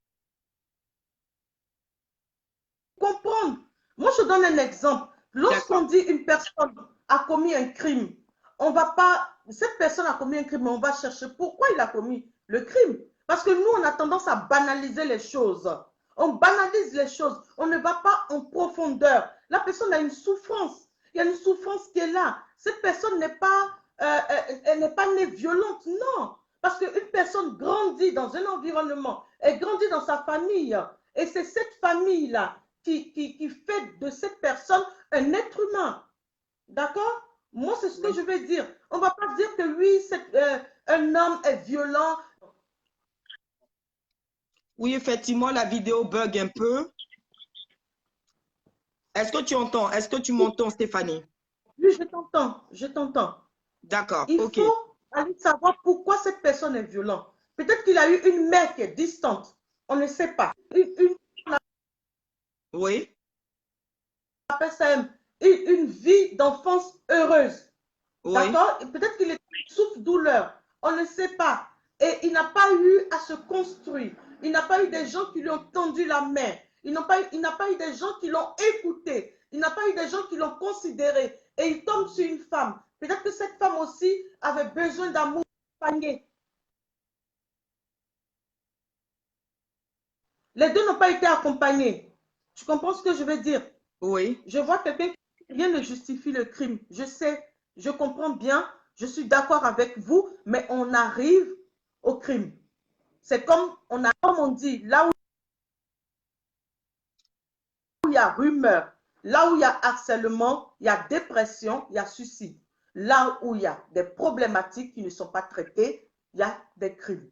Speaker 2: comprendre. Moi, je donne un exemple. Lorsqu'on
Speaker 1: D'accord.
Speaker 2: dit une personne a commis un crime, on va pas, cette personne a commis un crime, mais on va chercher pourquoi il a commis le crime. Parce que nous, on a tendance à banaliser les choses. On banalise les choses. On ne va pas en profondeur. La personne a une souffrance. Il y a une souffrance qui est là. Cette personne n'est pas, elle n'est pas née violente, non. Parce qu'une personne grandit dans un environnement, elle grandit dans sa famille. Et c'est cette famille-là qui fait de cette personne un être humain. D'accord? Moi, c'est ce que
Speaker 1: Oui.
Speaker 2: je vais dire. On ne va pas dire que oui, un homme est violent.
Speaker 1: Oui, effectivement, la vidéo bug un peu. Est-ce que tu entends? Est-ce que tu m'entends, Stéphanie?
Speaker 2: Oui, je t'entends, je t'entends.
Speaker 1: D'accord,
Speaker 2: Il
Speaker 1: ok.
Speaker 2: faut aller savoir pourquoi cette personne est violente. Peut-être qu'il a eu une mère qui est distante. On ne sait pas.
Speaker 1: Oui,
Speaker 2: On appelle ça une vie d'enfance heureuse.
Speaker 1: oui.
Speaker 2: D'accord? Peut-être qu'il souffre douleur. On ne sait pas. Et il n'a pas eu à se construire. Il n'a pas eu des gens qui lui ont tendu la main. Il n'a pas eu des gens qui l'ont écouté. Il n'a pas eu des gens qui l'ont considéré. Et il tombe sur une femme. Peut-être que cette femme aussi avait besoin d'amour accompagné. Les deux n'ont pas été accompagnés. Tu comprends ce que je veux dire?
Speaker 1: Oui.
Speaker 2: Je vois quelqu'un qui rien ne justifie le crime. Je sais, je comprends bien, je suis d'accord avec vous, mais on arrive au crime. C'est comme on dit, là où il y a rumeur, là où il y a harcèlement, il y a dépression, il y a suicide. Là où il y a des problématiques qui ne sont pas traitées, il y a des crimes.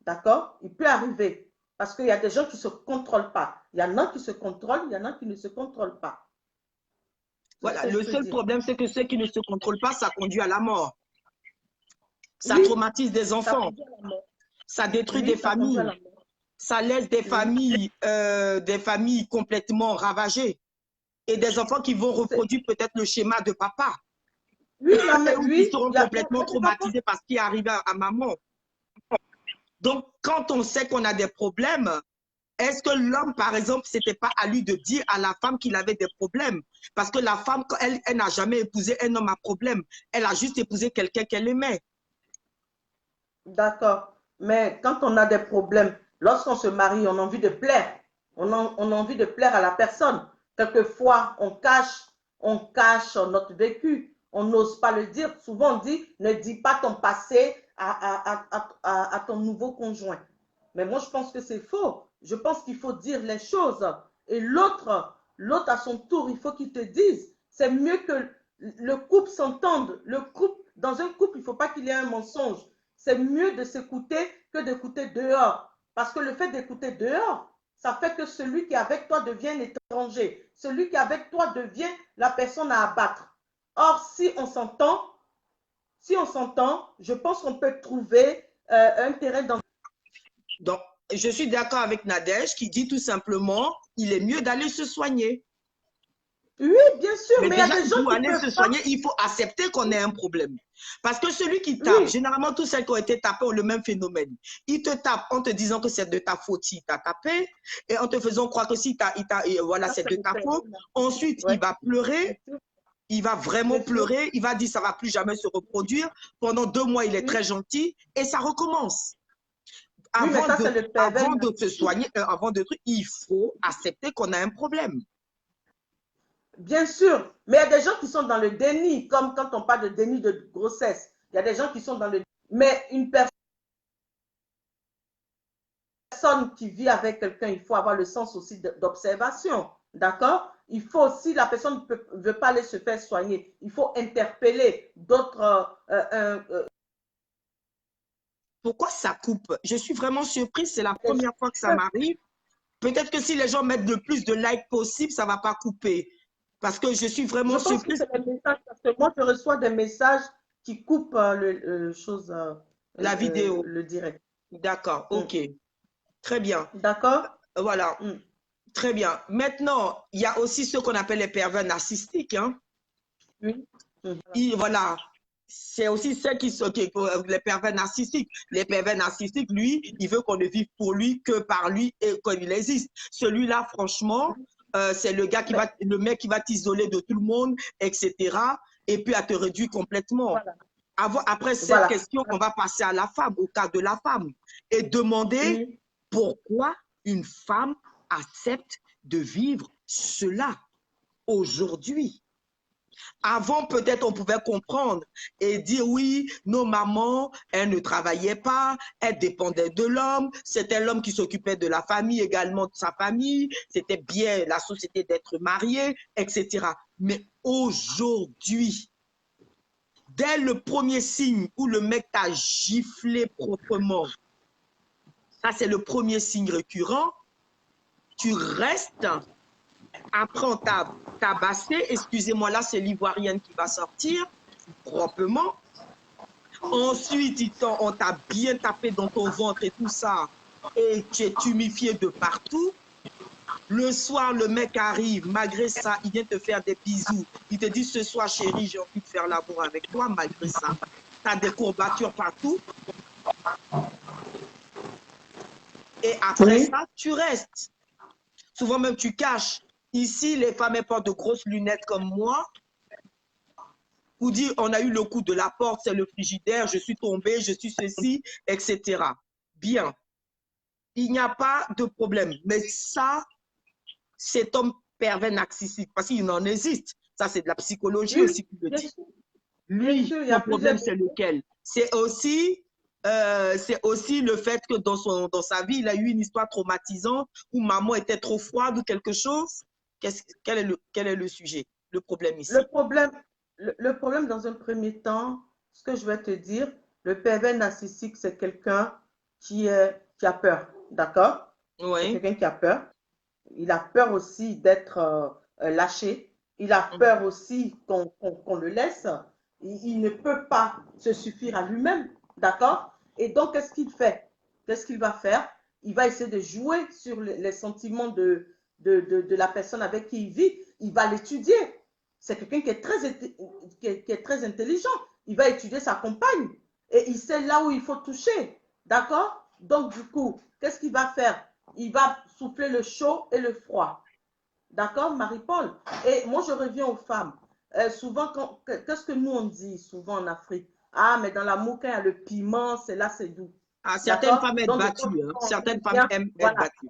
Speaker 2: D'accord? Il peut arriver. Parce qu'il y a des gens qui ne se contrôlent pas. Il y en a qui se contrôlent, il y en a qui ne se contrôlent pas. C'est ce
Speaker 1: Voilà,
Speaker 2: que je
Speaker 1: le
Speaker 2: peux
Speaker 1: seul
Speaker 2: dire.
Speaker 1: problème, c'est que ceux qui ne se contrôlent pas, ça conduit à la mort. Ça
Speaker 2: Oui,
Speaker 1: traumatise des
Speaker 2: ça
Speaker 1: enfants.
Speaker 2: conduit à la mort.
Speaker 1: Ça détruit des
Speaker 2: Oui, ça conduit à
Speaker 1: familles.
Speaker 2: la mort.
Speaker 1: Ça laisse
Speaker 2: Oui.
Speaker 1: des familles complètement ravagées. Et des enfants qui vont reproduire peut-être le schéma de papa.
Speaker 2: Oui,
Speaker 1: Ou qui
Speaker 2: oui,
Speaker 1: seront complètement
Speaker 2: il y a des enfants.
Speaker 1: traumatisés par ce qui est arrivé à maman. Donc, quand on sait qu'on a des problèmes, est-ce que l'homme, par exemple, c'était pas à lui de dire à la femme qu'il avait des problèmes? Parce que la femme, elle n'a jamais épousé un homme à problème. Elle a juste épousé quelqu'un qu'elle aimait.
Speaker 2: D'accord. Mais quand on a des problèmes, lorsqu'on se marie, on a envie de plaire. On a envie de plaire à la personne. Quelquefois, on cache notre vécu. On n'ose pas le dire. Souvent, on dit, ne dis pas ton passé à ton nouveau conjoint. Mais moi, je pense que c'est faux. Je pense qu'il faut dire les choses. Et l'autre à son tour, il faut qu'il te dise. C'est mieux que le couple s'entende. Dans un couple, il ne faut pas qu'il y ait un mensonge. C'est mieux de s'écouter que d'écouter dehors. Parce que le fait d'écouter dehors, ça fait que celui qui est avec toi devient un étranger. Celui qui est avec toi devient la personne à abattre. Or, si on s'entend, je pense qu'on peut trouver un terrain dans...
Speaker 1: Donc, je suis d'accord avec Nadège qui dit tout simplement, il est mieux d'aller se soigner.
Speaker 2: Oui, bien sûr,
Speaker 1: Mais
Speaker 2: mais il y a
Speaker 1: déjà,
Speaker 2: des gens
Speaker 1: pour
Speaker 2: qui
Speaker 1: aller
Speaker 2: ne
Speaker 1: se
Speaker 2: peuvent pas.
Speaker 1: soigner, il faut accepter qu'on ait un problème. Parce que celui qui tape,
Speaker 2: Oui,
Speaker 1: généralement, tous celles qui ont été tapées ont le même phénomène. Il te tape en te disant que c'est de ta faute si t'a tapé, et en te faisant croire que si voilà,
Speaker 2: ça
Speaker 1: c'est
Speaker 2: c'est
Speaker 1: de
Speaker 2: le
Speaker 1: ta faute.
Speaker 2: pervers narcissique.
Speaker 1: Ensuite,
Speaker 2: Oui,
Speaker 1: il va
Speaker 2: bien
Speaker 1: pleurer,
Speaker 2: sûr,
Speaker 1: il va vraiment
Speaker 2: bien sûr.
Speaker 1: pleurer, il va dire ça va plus jamais se reproduire. Pendant 2 mois, il est
Speaker 2: Oui,
Speaker 1: très gentil, et ça recommence.
Speaker 2: oui, mais
Speaker 1: Avant
Speaker 2: ça
Speaker 1: de,
Speaker 2: c'est le pervers
Speaker 1: avant de se
Speaker 2: narcissique.
Speaker 1: soigner, avant de trucs, il faut accepter qu'on a un problème.
Speaker 2: Bien sûr, mais il y a des gens qui sont dans le déni, comme quand on parle de déni de grossesse. Il y a des gens qui sont dans le. Mais une personne qui vit avec quelqu'un, il faut avoir le sens aussi d'observation. D'accord? Il faut aussi, la personne ne veut pas aller se faire soigner. Il faut interpeller d'autres.
Speaker 1: Pourquoi ça coupe? Je suis vraiment surprise, c'est la première fois que ça m'arrive. Peut-être que si les gens mettent le plus de likes possible, ça ne va pas couper. Parce que je suis
Speaker 2: Je
Speaker 1: vraiment
Speaker 2: pense que
Speaker 1: surprise.
Speaker 2: c'est les messages, parce que moi, je reçois des messages qui coupent
Speaker 1: La vidéo.
Speaker 2: le direct.
Speaker 1: D'accord,
Speaker 2: Mm.
Speaker 1: ok. Très bien.
Speaker 2: D'accord?
Speaker 1: Voilà,
Speaker 2: Mm.
Speaker 1: très bien. Maintenant, il y a aussi ce qu'on appelle les pervers narcissiques. Hein.
Speaker 2: Oui. Mm.
Speaker 1: Voilà, c'est aussi ceux qui sont les pervers narcissiques. Les pervers narcissiques, lui, il veut qu'on ne vive pour lui que par lui et qu'il existe. Celui-là, franchement, c'est le gars
Speaker 2: Mais,
Speaker 1: le mec qui va t'isoler de tout le monde, etc. Et puis à te réduire complètement.
Speaker 2: voilà.
Speaker 1: Après cette
Speaker 2: Voilà.
Speaker 1: question, on va passer à la femme, au cas de la femme, et demander
Speaker 2: Oui.
Speaker 1: pourquoi une femme accepte de vivre cela aujourd'hui. Avant, peut-être, on pouvait comprendre et dire oui, nos mamans, elles ne travaillaient pas, elles dépendaient de l'homme, c'était l'homme qui s'occupait de la famille, également de sa famille, c'était bien la société d'être marié, etc. Mais aujourd'hui, dès le premier signe où le mec t'a giflé proprement, ça c'est le premier signe récurrent, tu restes. Après, on t'a tabassé. Excusez-moi, là, c'est l'ivoirienne qui va sortir proprement. Ensuite, on t'a bien tapé dans ton ventre et tout ça. Et tu es tumifié de partout. Le soir, le mec arrive. Malgré ça, il vient te faire des bisous. Il te dit, ce soir, chérie, j'ai envie de faire l'amour avec toi. Malgré ça, tu as des courbatures partout. Et après
Speaker 2: Oui.
Speaker 1: ça, tu restes. Souvent même, tu caches. Ici, les femmes, elles portent de grosses lunettes comme moi. Pour dire, on a eu le coup de la porte, c'est le frigidaire, je suis tombée, je suis ceci, etc. Bien, il n'y a pas de problème. Mais ça, cet homme pervers narcissique, parce qu'il en existe. Ça, c'est de la psychologie
Speaker 2: Oui,
Speaker 1: aussi qui le
Speaker 2: bien
Speaker 1: dit.
Speaker 2: sûr. Bien
Speaker 1: Lui,
Speaker 2: sûr, il y
Speaker 1: son
Speaker 2: a
Speaker 1: problème,
Speaker 2: plusieurs.
Speaker 1: c'est lequel? C'est aussi le fait que dans sa vie, il a eu une histoire traumatisante où maman était trop froide ou quelque chose. Quel est le sujet, le problème
Speaker 2: Le
Speaker 1: ici?
Speaker 2: problème, le problème dans un premier temps, ce que je vais te dire, le pervers narcissique, c'est quelqu'un qui a peur. D'accord? C'est
Speaker 1: Oui.
Speaker 2: quelqu'un qui a peur. Il a peur aussi d'être lâché. Il a peur aussi qu'on le laisse. Il ne peut pas se suffire à lui-même. D'accord? Et donc, qu'est-ce qu'il fait? Qu'est-ce qu'il va faire? Il va essayer de jouer sur les sentiments de la personne avec qui il vit. Il va l'étudier. C'est quelqu'un qui est très intelligent. Il va étudier sa compagne. Et il sait là où il faut toucher. D'accord? Donc, du coup, qu'est-ce qu'il va faire? Il va souffler le chaud et le froid. D'accord, Marie-Paul? Et moi, je reviens aux femmes. Souvent, qu'est-ce que nous, on dit souvent en Afrique? Ah, mais dans l'amour, quand il y a le piment, c'est là, c'est doux.
Speaker 1: Ah, certaines
Speaker 2: D'accord?
Speaker 1: femmes aiment
Speaker 2: Donc, de temps
Speaker 1: battues. Hein.
Speaker 2: en temps, on aime
Speaker 1: Certaines femmes
Speaker 2: bien,
Speaker 1: aiment être
Speaker 2: voilà,
Speaker 1: battues.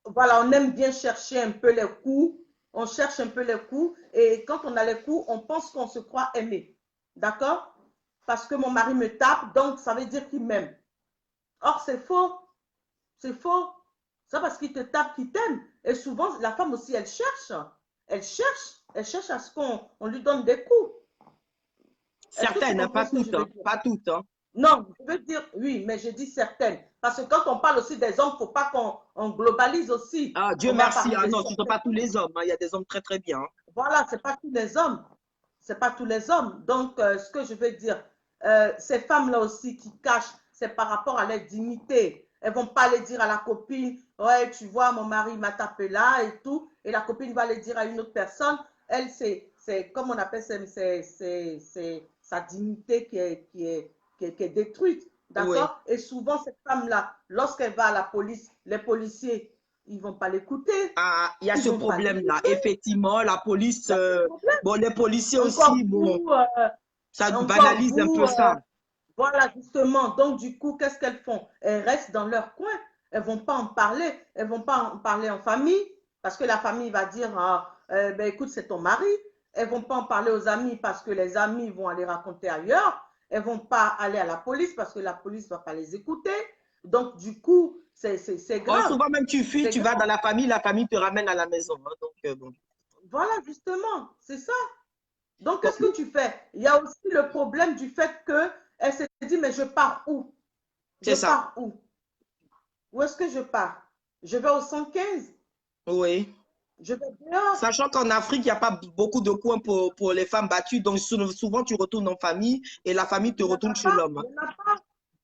Speaker 2: voilà, on aime bien chercher un peu les coups. On cherche un peu les coups. Et quand on a les coups, on pense qu'on se croit aimé. D'accord? Parce que mon mari me tape, donc ça veut dire qu'il m'aime. Or, c'est faux. C'est faux. C'est parce qu'il te tape qu'il t'aime. Et souvent, la femme aussi, elle cherche. Elle cherche. Elle cherche à ce qu'on lui donne des coups. Est-ce que tu
Speaker 1: Certaines, hein,
Speaker 2: comprends
Speaker 1: pas
Speaker 2: ce que je
Speaker 1: toutes. Hein,
Speaker 2: veux dire?
Speaker 1: pas toutes. Hein.
Speaker 2: Non, je veux dire, oui, mais je dis certaines. Parce que quand on parle aussi des hommes, il ne faut pas qu'on globalise aussi.
Speaker 1: Ah, Dieu
Speaker 2: On va
Speaker 1: merci.
Speaker 2: parler
Speaker 1: Ah
Speaker 2: de
Speaker 1: non, ce ne sont
Speaker 2: certains
Speaker 1: pas tous
Speaker 2: hommes.
Speaker 1: les hommes. Hein. Il y a des hommes très, très bien. Hein.
Speaker 2: Voilà, ce n'est pas tous les hommes. Ce n'est pas tous les hommes. Donc, ce que je veux dire, ces femmes-là aussi qui cachent, c'est par rapport à leur dignité. Elles vont pas aller dire à la copine, ouais, tu vois, mon mari m'a tapé là et tout. Et la copine va le dire à une autre personne. Elle, c'est comme on appelle ça, c'est sa dignité qui est détruite.
Speaker 1: Oui.
Speaker 2: D'accord? Et souvent, cette femme-là, lorsqu'elle va à la police, les policiers, ils vont pas l'écouter.
Speaker 1: Ah, il y a
Speaker 2: Ils
Speaker 1: ce
Speaker 2: vont pas
Speaker 1: problème-là.
Speaker 2: l'écouter.
Speaker 1: Effectivement, la police,
Speaker 2: Il y a ce problème.
Speaker 1: bon, les policiers
Speaker 2: Encore
Speaker 1: aussi, bon,
Speaker 2: vous,
Speaker 1: ça
Speaker 2: encore
Speaker 1: banalise un
Speaker 2: vous,
Speaker 1: peu ça.
Speaker 2: voilà, justement. Donc, du coup, qu'est-ce qu'elles font? Elles restent dans leur coin. Elles vont pas en parler. Elles vont pas en parler en famille parce que la famille va dire, ah, ben, écoute, c'est ton mari. Elles vont pas en parler aux amis parce que les amis vont aller raconter ailleurs. Elles vont pas aller à la police parce que la police va pas les écouter. Donc, du coup, c'est
Speaker 1: Oh,
Speaker 2: grave.
Speaker 1: souvent même tu fuis,
Speaker 2: C'est
Speaker 1: tu vas
Speaker 2: grave.
Speaker 1: dans la famille te ramène à la maison, hein. Donc, bon.
Speaker 2: Voilà, justement, c'est ça. Donc,
Speaker 1: Bon,
Speaker 2: qu'est-ce que tu fais? Il y a aussi le problème du fait qu'elle s'est dit, mais je pars où? Je
Speaker 1: c'est ça.
Speaker 2: pars où? Où est-ce que je pars? Je vais au 115?
Speaker 1: Oui.
Speaker 2: Je vais dehors?
Speaker 1: Sachant qu'en Afrique, il n'y a pas beaucoup de coins pour les femmes battues. Donc, souvent, tu retournes en famille et la famille te
Speaker 2: Il n'y en
Speaker 1: retourne
Speaker 2: a
Speaker 1: chez
Speaker 2: pas,
Speaker 1: l'homme, hein.
Speaker 2: il n'y en a pas,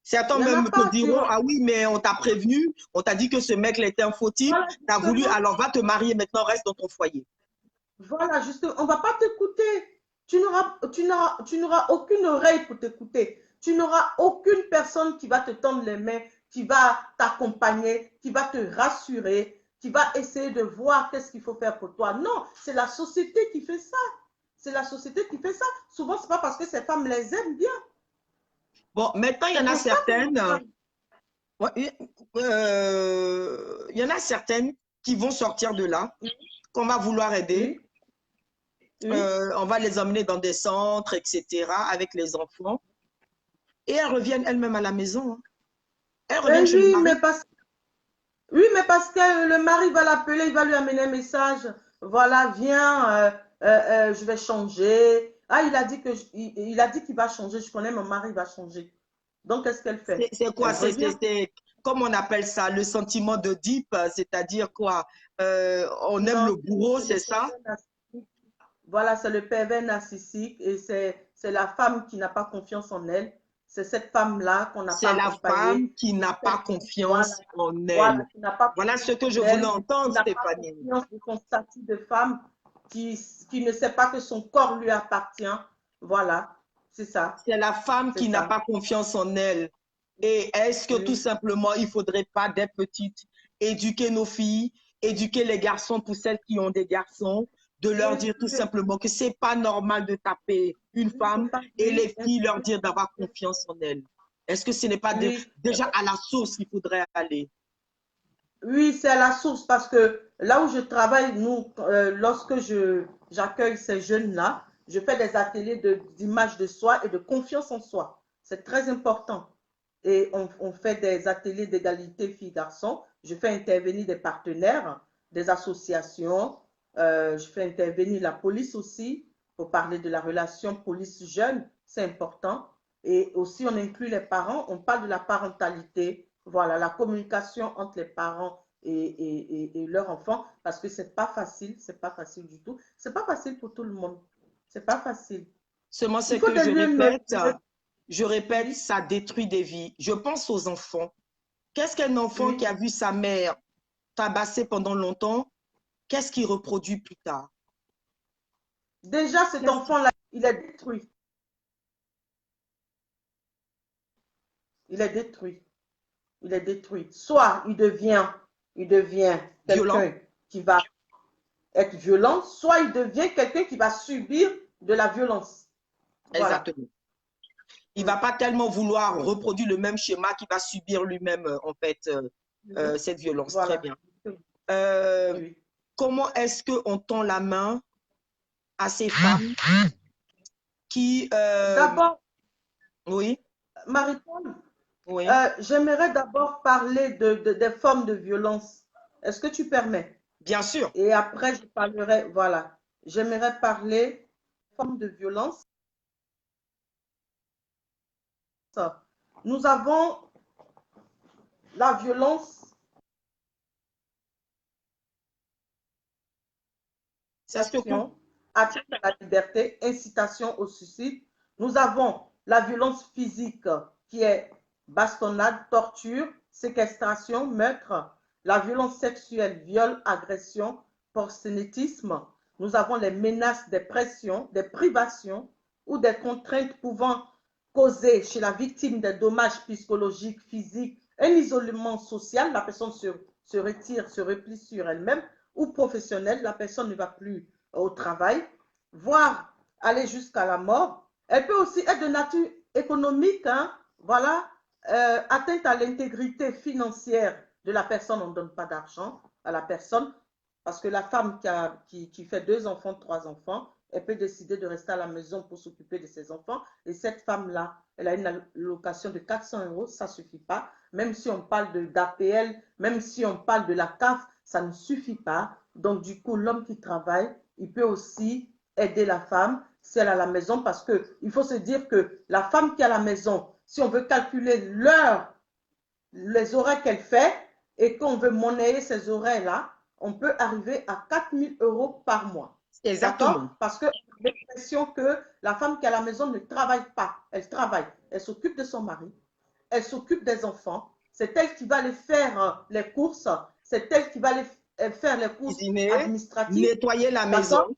Speaker 1: Certains
Speaker 2: il n'y en a
Speaker 1: même te
Speaker 2: pas.
Speaker 1: diront, ah oui, mais on t'a prévenu, on t'a dit que ce mec-là était un faux type,
Speaker 2: Voilà,
Speaker 1: t'as voulu,
Speaker 2: justement,
Speaker 1: alors va te marier maintenant, reste dans ton foyer.
Speaker 2: voilà, justement, on ne va pas t'écouter. Tu n'auras aucune oreille pour t'écouter. Tu n'auras aucune personne qui va te tendre les mains, qui va t'accompagner, qui va te rassurer, qui va essayer de voir qu'est-ce qu'il faut faire pour toi. Non, c'est la société qui fait ça. C'est la société qui fait ça. Souvent, ce n'est pas parce que ces femmes les aiment bien.
Speaker 1: Bon, maintenant, il y
Speaker 2: C'est
Speaker 1: en a
Speaker 2: pour ça que
Speaker 1: certaines,
Speaker 2: nos femmes.
Speaker 1: ouais, il y en a certaines qui vont sortir de là, qu'on va vouloir aider.
Speaker 2: Oui, oui.
Speaker 1: On va les emmener dans des centres, etc., avec les enfants. Et elles reviennent elles-mêmes à la maison, hein. Elles reviennent
Speaker 2: Ben
Speaker 1: chez le
Speaker 2: oui,
Speaker 1: mari.
Speaker 2: oui, mais parce que le mari va l'appeler, il va lui amener un message. Voilà, viens, je vais changer. Ah, il a dit qu'il va changer. Je connais mon mari, il va changer. Donc, qu'est-ce qu'elle fait?
Speaker 1: C'est quoi?
Speaker 2: Elle revient.
Speaker 1: Comme on appelle ça, le sentiment de deep, c'est-à-dire quoi? On aime
Speaker 2: Non,
Speaker 1: le bourreau,
Speaker 2: c'est le
Speaker 1: c'est ça?
Speaker 2: pervers narcissique. Voilà, c'est le pervers narcissique et c'est la femme qui n'a pas confiance en elle. C'est cette femme-là qu'on n'a pas
Speaker 1: C'est la
Speaker 2: accompagnée.
Speaker 1: femme qui n'a pas
Speaker 2: Voilà,
Speaker 1: confiance en
Speaker 2: voilà,
Speaker 1: elle.
Speaker 2: qui n'a pas
Speaker 1: Voilà ce
Speaker 2: confiance
Speaker 1: que
Speaker 2: en
Speaker 1: je voulais
Speaker 2: elle, qui
Speaker 1: entendre,
Speaker 2: n'a pas
Speaker 1: Stéphanie.
Speaker 2: confiance de son statut de femme, qui, qui ne sait pas que son corps lui appartient. Voilà, c'est ça,
Speaker 1: C'est la femme
Speaker 2: c'est
Speaker 1: qui n'a
Speaker 2: ça.
Speaker 1: pas confiance en elle. Et est-ce que tout
Speaker 2: Oui,
Speaker 1: simplement, il ne faudrait pas, dès petites, éduquer nos filles, éduquer les garçons pour celles qui ont des garçons, de leur
Speaker 2: bien
Speaker 1: dire tout
Speaker 2: sûr,
Speaker 1: simplement que c'est pas normal de taper une
Speaker 2: oui,
Speaker 1: femme et
Speaker 2: oui,
Speaker 1: les
Speaker 2: bien
Speaker 1: filles leur
Speaker 2: sûr,
Speaker 1: dire d'avoir confiance en elles. Est-ce que ce n'est pas
Speaker 2: oui.
Speaker 1: déjà à la source qu'il faudrait aller?
Speaker 2: Oui, c'est à la source parce que là où je travaille, nous, lorsque j'accueille ces jeunes-là, je fais des ateliers d'image de soi et de confiance en soi. C'est très important. Et on fait des ateliers d'égalité filles-garçons. Je fais intervenir des partenaires, des associations. Je fais intervenir la police aussi pour parler de la relation police-jeune. C'est important. Et aussi, on inclut les parents. On parle de la parentalité. Voilà, la communication entre les parents et leurs enfants, parce que c'est pas facile du tout. C'est pas facile pour tout le monde. C'est pas facile.
Speaker 1: Seulement,
Speaker 2: Il
Speaker 1: c'est
Speaker 2: faut
Speaker 1: que
Speaker 2: des lieux neutres.
Speaker 1: je répète,
Speaker 2: Oui,
Speaker 1: ça détruit des vies. Je pense aux enfants. Qu'est-ce qu'un enfant qui
Speaker 2: oui.
Speaker 1: a vu sa mère tabasser pendant longtemps, qu'est-ce qu'il reproduit plus tard?
Speaker 2: Déjà, cet
Speaker 1: Qu'est-ce qui-
Speaker 2: enfant-là, il est détruit. Il est détruit. Il est détruit. Soit il devient
Speaker 1: Violent?
Speaker 2: quelqu'un qui va être violent, soit il devient quelqu'un qui va subir de la violence. Voilà.
Speaker 1: Exactement. Il va pas tellement vouloir reproduire le même schéma qu'il va subir lui-même, en fait, cette violence. Très
Speaker 2: Voilà.
Speaker 1: bien. Euh,
Speaker 2: Oui.
Speaker 1: comment est-ce qu'on tend la main à ces femmes qui...
Speaker 2: D'abord,
Speaker 1: oui,
Speaker 2: Marie-Paul,
Speaker 1: oui,
Speaker 2: j'aimerais d'abord parler des formes de violence. Est-ce que tu permets?
Speaker 1: bien sûr.
Speaker 2: Et après, je parlerai, voilà. J'aimerais parler des formes de violence. Nous avons la violence,
Speaker 1: Ça se coupe.
Speaker 2: atteinte à la liberté, incitation au suicide. Nous avons la violence physique qui est bastonnade, torture, séquestration, meurtre, la violence sexuelle, viol, agression, proxénétisme. Nous avons les menaces, des pressions, des privations ou des contraintes pouvant causer chez la victime des dommages psychologiques, physiques, un isolement social, la personne se retire, se replie sur elle-même, ou professionnel, la personne ne va plus au travail, voire aller jusqu'à la mort. Elle peut aussi être de nature économique, hein, voilà, atteinte à l'intégrité financière de la personne, on ne donne pas d'argent à la personne, parce que la femme qui fait 2 enfants, 3 enfants, elle peut décider de rester à la maison pour s'occuper de ses enfants. Et cette femme-là, elle a une allocation de 400 euros, ça ne suffit pas. Même si on parle d'APL, même si on parle de la CAF, ça ne suffit pas. Donc, du coup, l'homme qui travaille, il peut aussi aider la femme si elle est à la maison, parce qu'il faut se dire que la femme qui est à la maison, si on veut calculer les horaires qu'elle fait et qu'on veut monnayer ces horaires-là, on peut arriver à 4 000 euros par mois.
Speaker 1: Exactement.
Speaker 2: Parce que j'ai l'impression que la femme qui est à la maison ne travaille pas. Elle travaille. Elle s'occupe de son mari. Elle s'occupe des enfants. C'est elle qui va aller faire les courses. C'est elle qui va aller faire les courses
Speaker 1: Cuisiner,
Speaker 2: administratives.
Speaker 1: nettoyer la maison.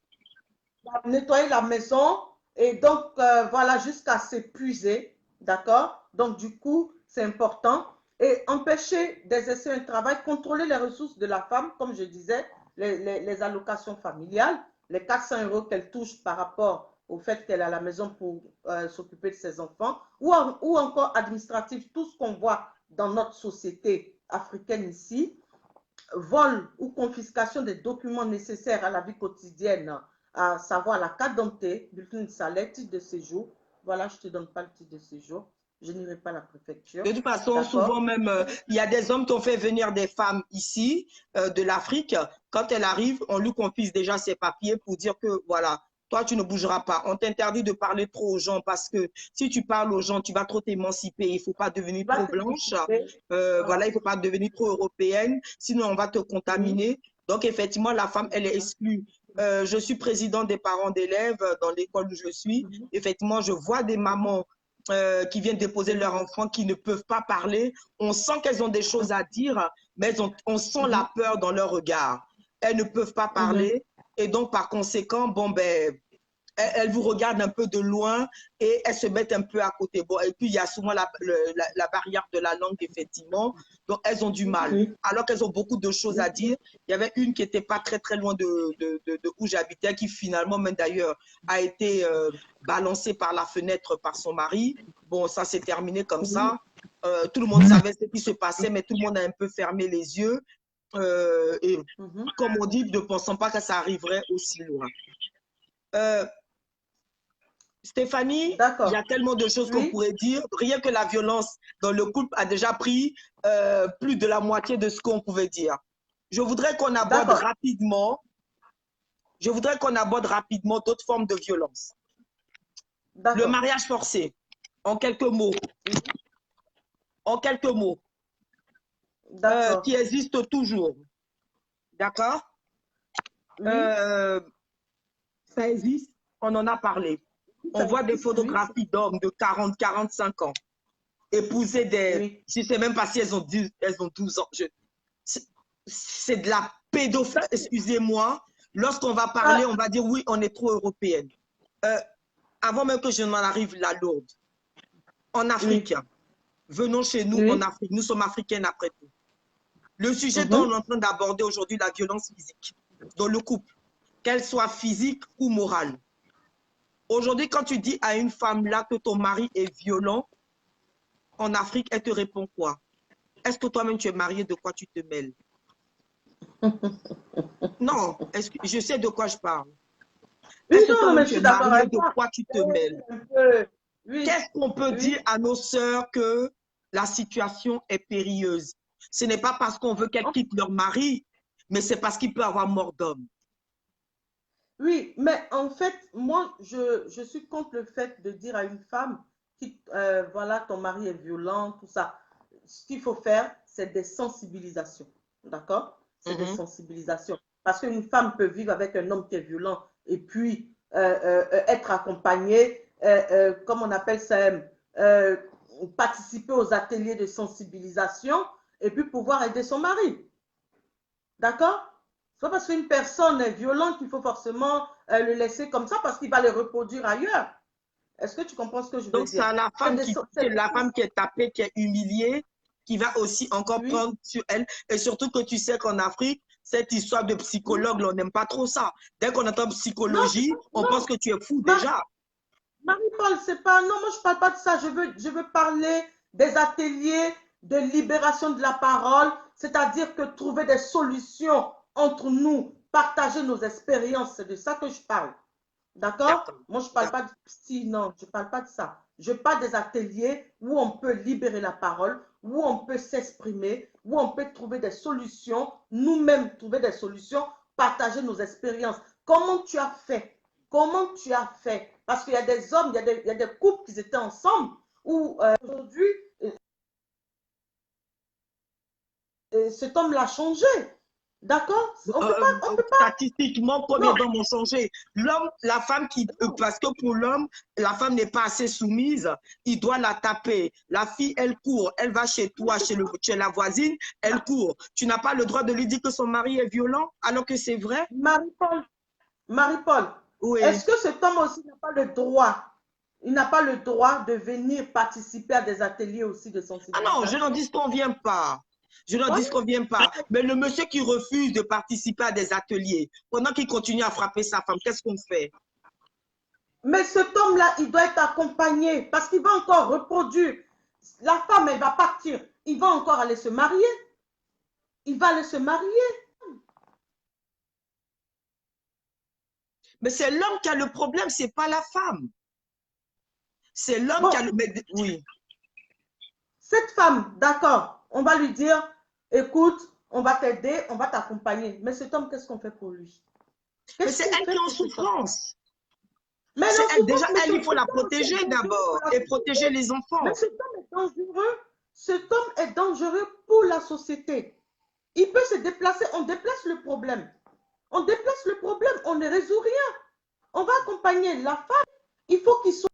Speaker 2: Nettoyer la maison. Et donc, voilà, jusqu'à s'épuiser. D'accord? Donc, du coup, c'est important. Et empêcher d'exercer un travail, contrôler les ressources de la femme, comme je disais, les allocations familiales, les 400 euros qu'elle touche par rapport au fait qu'elle est à la maison pour s'occuper de ses enfants, ou encore administratif, tout ce qu'on voit dans notre société africaine ici, vol ou confiscation des documents nécessaires à la vie quotidienne, à savoir la carte d'identité, bulletin de salaire, titre de séjour. Voilà, je ne te donne pas le titre de séjour. Je n'irai pas à la préfecture.
Speaker 1: De toute façon, souvent même, il y a des hommes qui ont fait venir des femmes ici, de l'Afrique. Quand elle arrive, on lui confisque déjà ses papiers pour dire que, voilà, toi, tu ne bougeras pas. On t'interdit de parler trop aux gens parce que si tu parles aux gens, tu vas trop t'émanciper. Il ne faut pas devenir trop blanche. Voilà, il ne faut pas devenir trop européenne. Sinon, on va te contaminer. Donc, effectivement, la femme, elle est exclue. Je suis présidente des parents d'élèves dans l'école où je suis. Effectivement, je vois des mamans qui viennent déposer leurs enfants, qui ne peuvent pas parler. On sent qu'elles ont des choses à dire, mais on sent la peur dans leur regard. Elles ne peuvent pas parler. Et donc, par conséquent, bon, ben, elles vous regardent un peu de loin et elles se mettent un peu à côté. Bon, et puis, il y a souvent la barrière de la langue, effectivement. Donc, elles ont du mal. Alors qu'elles ont beaucoup de choses à dire. Il y avait une qui n'était pas très, très loin de où j'habitais, qui finalement, même d'ailleurs, a été balancée par la fenêtre par son mari. Bon, ça s'est terminé comme ça. Tout le monde savait ce qui se passait, mais tout le monde a un peu fermé les yeux. Et comme on dit, ne pensant pas que ça arriverait aussi loin. Stéphanie, il y a tellement de choses qu'on pourrait dire. Rien que la violence dans le couple a déjà pris plus de la moitié de ce qu'on pouvait dire. Je voudrais qu'on aborde rapidement, d'autres formes de violence. Le mariage forcé, en quelques mots. En quelques mots. Qui existe toujours. D'accord? Ça existe, on en a parlé. On voit des photographies d'hommes de 40, 45 ans épouser des... Je ne sais même pas si elles ont 12 ans. C'est de la pédophilie, excusez-moi. Lorsqu'on va parler, on va dire oui, on est trop européenne. Avant même que je n'en arrive là, Lourdes, en Afrique, venons chez nous en Afrique. Nous sommes africaines après tout. Le sujet dont on est en train d'aborder aujourd'hui, la violence physique dans le couple, qu'elle soit physique ou morale. Aujourd'hui, quand tu dis à une femme là que ton mari est violent, en Afrique, elle te répond quoi? Est-ce que toi-même tu es marié, de quoi tu te mêles? Non, je sais de quoi je parle. Est-ce que toi-même tu es marié, de quoi tu te mêles? Qu'est-ce qu'on peut dire à nos sœurs que la situation est périlleuse? Ce n'est pas parce qu'on veut qu'elles quittent leur mari, mais c'est parce qu'il peut avoir mort d'homme.
Speaker 2: Oui, mais en fait, moi, je suis contre le fait de dire à une femme, voilà, ton mari est violent, tout ça. Ce qu'il faut faire, c'est des sensibilisations. D'accord? C'est des sensibilisations. Parce qu'une femme peut vivre avec un homme qui est violent et puis être accompagnée, comme on appelle ça, participer aux ateliers de sensibilisation et puis pouvoir aider son mari. D'accord? C'est pas parce qu'une personne est violente qu'il faut forcément le laisser comme ça parce qu'il va le reproduire ailleurs. Est-ce que tu comprends ce que je veux
Speaker 1: Donc, c'est
Speaker 2: dire?
Speaker 1: à la femme qui est tapée, qui est humiliée, qui va aussi encore
Speaker 2: Oui,
Speaker 1: prendre sur elle. Et surtout que tu sais qu'en Afrique, cette histoire de
Speaker 2: oui.
Speaker 1: psychologue, là, on n'aime pas trop ça. Dès qu'on entend
Speaker 2: Non,
Speaker 1: psychologie, on pense
Speaker 2: non.
Speaker 1: que tu es fou
Speaker 2: Marie,
Speaker 1: déjà.
Speaker 2: Marie-Paul, c'est pas. Non, moi, je parle pas de ça. Je veux parler des ateliers de libération de la parole, c'est-à-dire que trouver des solutions entre nous, partager nos expériences, c'est de ça que je parle. D'accord?
Speaker 1: D'accord.
Speaker 2: Moi, je ne parle pas de psy, non, je ne parle pas de ça. Je parle des ateliers où on peut libérer la parole, où on peut s'exprimer, où on peut trouver des solutions, nous-mêmes trouver des solutions, partager nos expériences. Comment tu as fait? Comment tu as fait? Parce qu'il y a des hommes, il y a des couples qui étaient ensemble où aujourd'hui, cet homme l'a changé. D'accord? On peut pas, on peut pas.
Speaker 1: Statistiquement, combien
Speaker 2: Non,
Speaker 1: d'hommes ont changé? L'homme, la femme qui, parce que pour l'homme, la femme n'est pas assez soumise, il doit la taper. La fille, elle court, elle va chez toi, chez la voisine, elle court. Tu n'as pas le droit de lui dire que son mari est violent, alors que c'est vrai?
Speaker 2: Marie-Paul, Marie-Paul,
Speaker 1: Oui.
Speaker 2: est-ce que cet homme aussi n'a pas le droit, il n'a pas le droit de venir participer à des ateliers aussi de
Speaker 1: Ah non, je n'en
Speaker 2: sensibilisation?
Speaker 1: dis qu'on vient pas. Je n'en
Speaker 2: Oui,
Speaker 1: dis qu'on vient pas. Mais le monsieur qui refuse de participer à des ateliers, pendant qu'il continue à frapper sa femme, qu'est-ce qu'on fait?
Speaker 2: mais cet homme-là, il doit être accompagné parce qu'il va encore reproduire. La femme, elle va partir. Il va encore aller se marier. Il va aller se marier.
Speaker 1: Mais c'est l'homme qui a le problème, c'est pas la femme. C'est l'homme qui a
Speaker 2: Bon,
Speaker 1: le... Oui.
Speaker 2: cette femme, d'accord, on va lui dire, écoute, on va t'aider, on va t'accompagner. Mais cet homme, qu'est-ce qu'on fait pour lui?
Speaker 1: Mais
Speaker 2: Qu'est-ce
Speaker 1: c'est
Speaker 2: qu'on
Speaker 1: elle qui
Speaker 2: fait
Speaker 1: est en
Speaker 2: pour cet homme?
Speaker 1: souffrance.
Speaker 2: Mais
Speaker 1: C'est
Speaker 2: non,
Speaker 1: elle,
Speaker 2: souvent,
Speaker 1: déjà,
Speaker 2: mais
Speaker 1: elle, il faut
Speaker 2: cet
Speaker 1: la
Speaker 2: homme aussi
Speaker 1: protéger
Speaker 2: est dangereux pour
Speaker 1: d'abord
Speaker 2: la
Speaker 1: et
Speaker 2: société.
Speaker 1: protéger les
Speaker 2: Mais
Speaker 1: enfants.
Speaker 2: cet homme est dangereux. Cet homme est dangereux pour la société. Il peut se déplacer, on déplace le problème. On déplace le problème, on ne résout rien. On va accompagner la femme. Il faut qu'il soit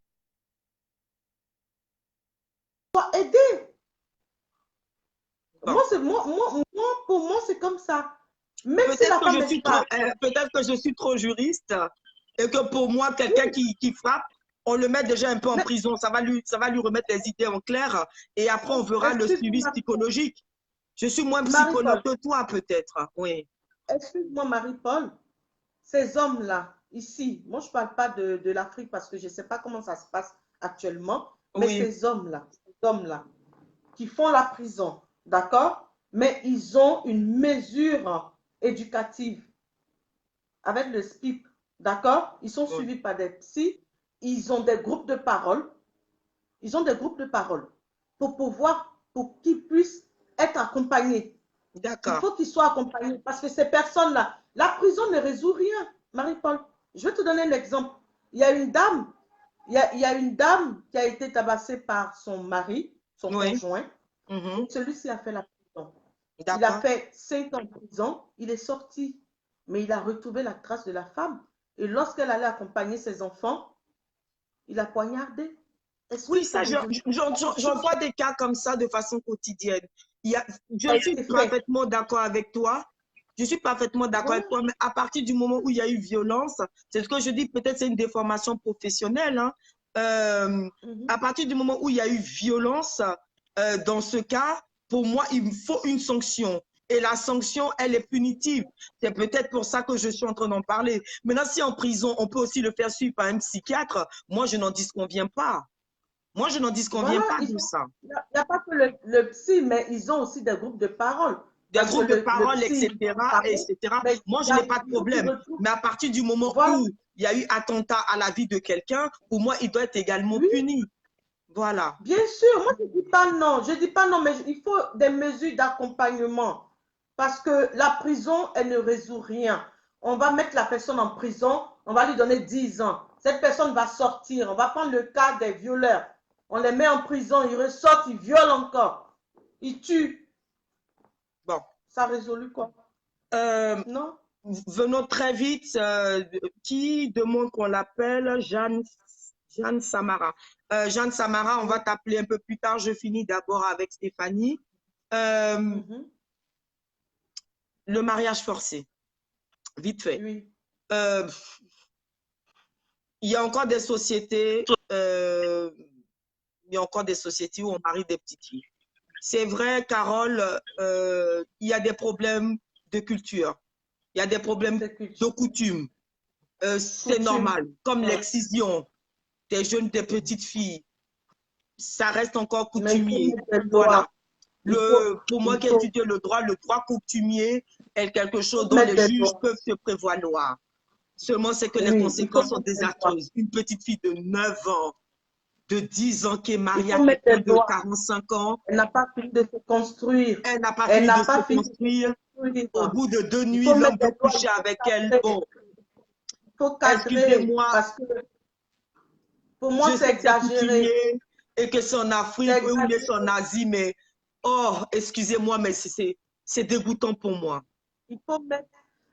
Speaker 2: aidé.
Speaker 1: Bon.
Speaker 2: Pour moi, c'est comme ça. Même si la femme est pas.
Speaker 1: Peut-être que je suis trop juriste et que pour moi, quelqu'un qui frappe, on le met déjà un peu en
Speaker 2: Mais,
Speaker 1: prison. Ça va lui remettre les idées en clair et après, on verra le
Speaker 2: excuse-moi,
Speaker 1: suivi psychologique. Je suis moins psychologue
Speaker 2: Marie-Paul.
Speaker 1: que toi, peut-être. Oui.
Speaker 2: Excuse-moi, Marie-Paul. Ces hommes-là, ici, moi je ne parle pas de l'Afrique parce que je ne sais pas comment ça se passe actuellement, mais
Speaker 1: Oui.
Speaker 2: ces hommes-là qui font la prison, d'accord? Mais ils ont une mesure éducative avec le SPIP, d'accord? Ils sont
Speaker 1: Oui.
Speaker 2: suivis par des psys, ils ont des groupes de parole, ils ont des groupes de parole pour qu'ils puissent être accompagnés. Il
Speaker 1: D'accord.
Speaker 2: faut qu'ils soient accompagnés parce que ces personnes-là, la prison ne résout rien. Marie-Paul, je vais te donner un exemple. Il y a une dame, il y a une dame qui a été tabassée par son mari, son
Speaker 1: Oui.
Speaker 2: conjoint.
Speaker 1: Mhm.
Speaker 2: Celui-ci a fait la prison. Il a
Speaker 1: D'accord.
Speaker 2: fait 5 ans de prison. Il est sorti, mais il a retrouvé la trace de la femme. Et lorsqu'elle allait accompagner ses enfants, il a poignardé. Est-ce que
Speaker 1: Oui,
Speaker 2: ça
Speaker 1: ça,
Speaker 2: résout?
Speaker 1: j'en vois des cas comme ça de façon quotidienne.
Speaker 2: Ça a
Speaker 1: Je suis
Speaker 2: été fait.
Speaker 1: parfaitement d'accord avec toi. Je suis parfaitement d'accord
Speaker 2: Voilà.
Speaker 1: avec toi, mais à partir du moment où il y a eu violence, c'est ce que je dis, peut-être c'est une déformation professionnelle, hein.
Speaker 2: Mhm.
Speaker 1: À partir du moment où il y a eu violence, dans ce cas, pour moi, il faut une sanction. Et la sanction, elle est punitive. C'est peut-être pour ça que je suis en train d'en parler. Maintenant, si en prison, on peut aussi le faire suivre par un psychiatre, moi, je n'en disconviens pas. Moi, je n'en
Speaker 2: Voilà,
Speaker 1: disconviens pas de ça.
Speaker 2: il n'y a pas que le psy, mais ils ont aussi des groupes de parole.
Speaker 1: Des
Speaker 2: Parce que
Speaker 1: groupes de
Speaker 2: le
Speaker 1: parole,
Speaker 2: psy, il va
Speaker 1: etc.,
Speaker 2: parler,
Speaker 1: etc.
Speaker 2: mais
Speaker 1: Moi, je n'ai pas de
Speaker 2: il faut qu'il
Speaker 1: problème.
Speaker 2: retrouve.
Speaker 1: Mais à partir du moment
Speaker 2: Voilà,
Speaker 1: où il y a eu attentat à la vie de quelqu'un, pour moi, il doit être également
Speaker 2: oui,
Speaker 1: puni. Voilà.
Speaker 2: bien sûr. Moi, je ne dis pas non. Je dis pas non, mais il faut des mesures d'accompagnement. Parce que la prison, elle ne résout rien. On va mettre la personne en prison, on va lui donner 10 ans. Cette personne va sortir. On va prendre le cas des violeurs. On les met en prison, ils ressortent, ils violent encore. Ils tuent.
Speaker 1: Bon.
Speaker 2: Ça résout quoi?
Speaker 1: Euh,
Speaker 2: Non?
Speaker 1: Venons très vite. Qui demande qu'on l'appelle Jeanne Samara. Jeanne Samara, on va t'appeler un peu plus tard. Je finis d'abord avec Stéphanie.
Speaker 2: Mhm.
Speaker 1: Le mariage forcé, vite fait.
Speaker 2: Oui.
Speaker 1: Euh, il y a encore des sociétés, il y a encore des sociétés où on marie des petites filles. C'est vrai, Carole, il y a des problèmes de culture, il y a des problèmes
Speaker 2: C'est
Speaker 1: de
Speaker 2: culture.
Speaker 1: coutume. C'est
Speaker 2: Coutume.
Speaker 1: normal, comme
Speaker 2: Ouais.
Speaker 1: l'excision des jeunes, des petites filles, ça reste encore
Speaker 2: Mais il faut
Speaker 1: coutumier.
Speaker 2: mettre des
Speaker 1: Voilà.
Speaker 2: lois. Il faut,
Speaker 1: Pour moi
Speaker 2: il
Speaker 1: qui ai
Speaker 2: faut,
Speaker 1: étudié le droit coutumier est quelque chose
Speaker 2: faut
Speaker 1: dont
Speaker 2: mettre
Speaker 1: les
Speaker 2: des
Speaker 1: juges
Speaker 2: lois.
Speaker 1: peuvent se prévaloir. Seulement, c'est que les
Speaker 2: Oui, il faut
Speaker 1: conséquences sont
Speaker 2: mettre des lois.
Speaker 1: désastreuses. Une petite fille de 9 ans, de 10 ans qui est
Speaker 2: Il
Speaker 1: mariée à
Speaker 2: faut mettre des
Speaker 1: quelqu'un de
Speaker 2: lois.
Speaker 1: 45 ans,
Speaker 2: Elle n'a pas fini de se construire.
Speaker 1: elle n'a pas
Speaker 2: Elle
Speaker 1: fini de
Speaker 2: n'a
Speaker 1: se
Speaker 2: pas fini de se
Speaker 1: construire. Au
Speaker 2: construire.
Speaker 1: bout de 2
Speaker 2: Il
Speaker 1: nuits,
Speaker 2: faut
Speaker 1: l'homme
Speaker 2: mettre
Speaker 1: veut
Speaker 2: des lois, il
Speaker 1: coucher
Speaker 2: faut
Speaker 1: avec elle.
Speaker 2: cadrer.
Speaker 1: Bon,
Speaker 2: Il faut cadrer
Speaker 1: excusez-moi,
Speaker 2: parce que pour moi,
Speaker 1: je
Speaker 2: c'est
Speaker 1: sais que c'est
Speaker 2: exagéré.
Speaker 1: coutumier et que c'est en
Speaker 2: C'est
Speaker 1: Afrique ou bien c'est en
Speaker 2: exagéré.
Speaker 1: Asie, mais oh, excusez-moi, mais c'est dégoûtant pour moi.
Speaker 2: Il faut mettre.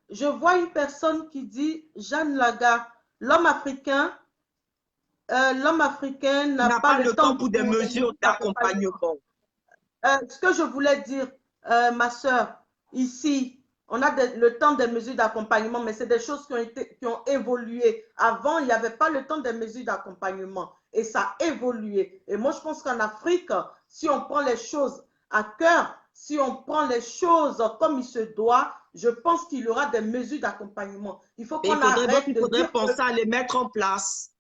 Speaker 2: Je vois une personne qui dit, Jeanne Lagarde, l'homme africain, l'homme africain
Speaker 1: Il
Speaker 2: n'a
Speaker 1: n'a
Speaker 2: pas
Speaker 1: pas
Speaker 2: le
Speaker 1: le temps
Speaker 2: temps
Speaker 1: pour des
Speaker 2: pour des
Speaker 1: mesures
Speaker 2: mesures d'accompagnement.
Speaker 1: d'accompagnement.
Speaker 2: Ce que je voulais dire, ma soeur, ici, on a le temps des mesures d'accompagnement, mais c'est des choses qui ont évolué. Avant, il n'y avait pas le temps des mesures d'accompagnement et ça a évolué. Et moi, je pense qu'en Afrique, si on prend les choses à cœur, si on prend les choses comme il se doit, je pense qu'il y aura des mesures d'accompagnement. Il faut
Speaker 1: Et
Speaker 2: qu'on arrête
Speaker 1: il
Speaker 2: de
Speaker 1: faudrait
Speaker 2: dire que
Speaker 1: penser à les mettre en place.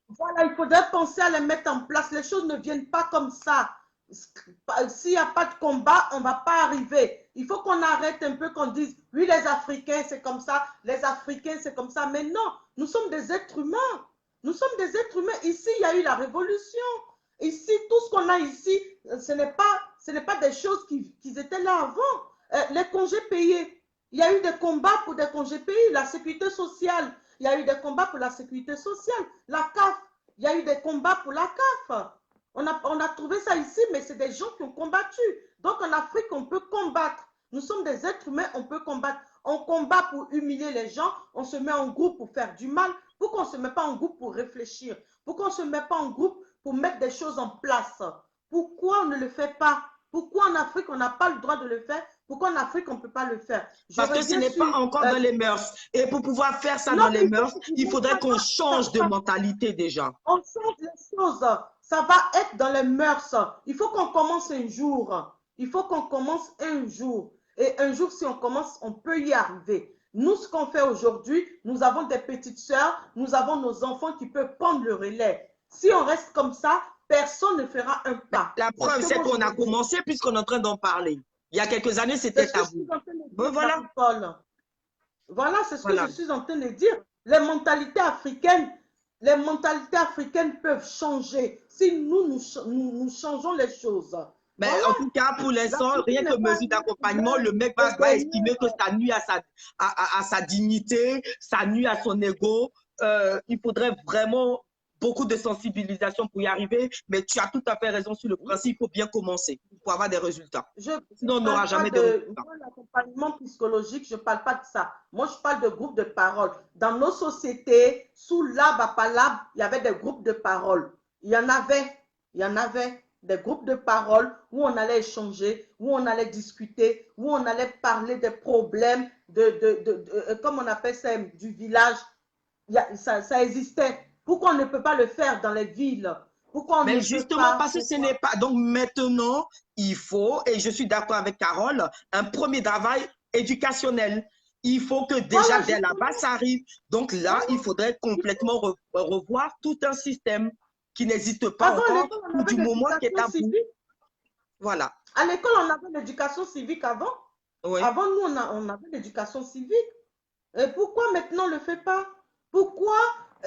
Speaker 2: voilà, il faudrait penser à les mettre en place. Les choses ne viennent pas comme ça. S'il n'y a pas de combat, on ne va pas arriver. Il faut qu'on arrête un peu, qu'on dise, oui, les Africains, c'est comme ça, les Africains, c'est comme ça. Mais non, nous sommes des êtres humains. Nous sommes des êtres humains. Ici, il y a eu la révolution. Ici, tout ce qu'on a ici, ce n'est pas des choses qui étaient là avant. Les congés payés, il y a eu des combats pour des congés payés, la sécurité sociale, il y a eu des combats pour la sécurité sociale, la CAF, il y a eu des combats pour la CAF. On a trouvé ça ici, mais c'est des gens qui ont combattu. Donc en Afrique, on peut combattre. Nous sommes des êtres humains, on peut combattre. On combat pour humilier les gens, on se met en groupe pour faire du mal. Pourquoi on ne se met pas en groupe pour réfléchir? Pourquoi on ne se met pas en groupe pour mettre des choses en place? Pourquoi on ne le fait pas? Pourquoi en Afrique, on n'a pas le droit de le faire? Pourquoi en Afrique, on ne peut pas le faire? Je
Speaker 1: Parce que ce
Speaker 2: reviens
Speaker 1: n'est pas
Speaker 2: sur...
Speaker 1: encore dans les mœurs. Et pour pouvoir faire ça
Speaker 2: non,
Speaker 1: dans les mœurs, il faudrait qu'on change de
Speaker 2: ça,
Speaker 1: mentalité déjà.
Speaker 2: on change les choses. Ça va être dans les mœurs. Il faut qu'on commence un jour. Il faut qu'on commence un jour. Et un jour, si on commence, on peut y arriver. Nous, ce qu'on fait aujourd'hui, nous avons des petites sœurs, nous avons nos enfants qui peuvent prendre le relais. Si on reste comme ça, personne ne fera un pas.
Speaker 1: La preuve, c'est qu'on a commencé puisqu'on est en train d'en parler. Il y a quelques années, c'était tabou.
Speaker 2: Bon,
Speaker 1: Voilà.
Speaker 2: Voilà, c'est ce que je suis en train de dire. Les mentalités africaines peuvent changer si nous changeons les choses.
Speaker 1: Mais
Speaker 2: Voilà.
Speaker 1: en tout cas, pour l'instant, rien que mesure d'accompagnement, le mec va estimer que ça nuit à sa dignité, ça nuit à son ego. Il faudrait vraiment beaucoup de sensibilisation pour y arriver, mais tu as tout à fait raison sur le principe, il faut bien commencer pour avoir des résultats. Sinon, on n'aura jamais de résultats.
Speaker 2: Moi, l'accompagnement psychologique, je ne parle pas de ça. Moi, je parle de groupes de parole. Dans nos sociétés, sous Lab à Palab, il y avait des groupes de parole. Il y en avait des groupes de parole où on allait échanger, où on allait discuter, où on allait parler des problèmes, comme on appelle ça, du village. Ça existait. Pourquoi on ne peut pas le faire dans les villes? Pourquoi on
Speaker 1: Mais
Speaker 2: ne
Speaker 1: justement,
Speaker 2: peut pas?
Speaker 1: parce que ce n'est pas. Donc maintenant, il faut, et je suis d'accord avec Carole, un premier travail éducationnel. Il faut que déjà
Speaker 2: Voilà,
Speaker 1: dès la base, ça arrive. Donc là, il faudrait complètement revoir tout un système qui n'existe pas
Speaker 2: avant,
Speaker 1: encore,
Speaker 2: l'école, on
Speaker 1: ou
Speaker 2: avait
Speaker 1: du moment qui est à bout.
Speaker 2: civique.
Speaker 1: Voilà.
Speaker 2: À l'école, on avait l'éducation civique avant.
Speaker 1: Oui.
Speaker 2: Avant, nous, on avait l'éducation civique. Et pourquoi maintenant on ne le fait pas? Pourquoi,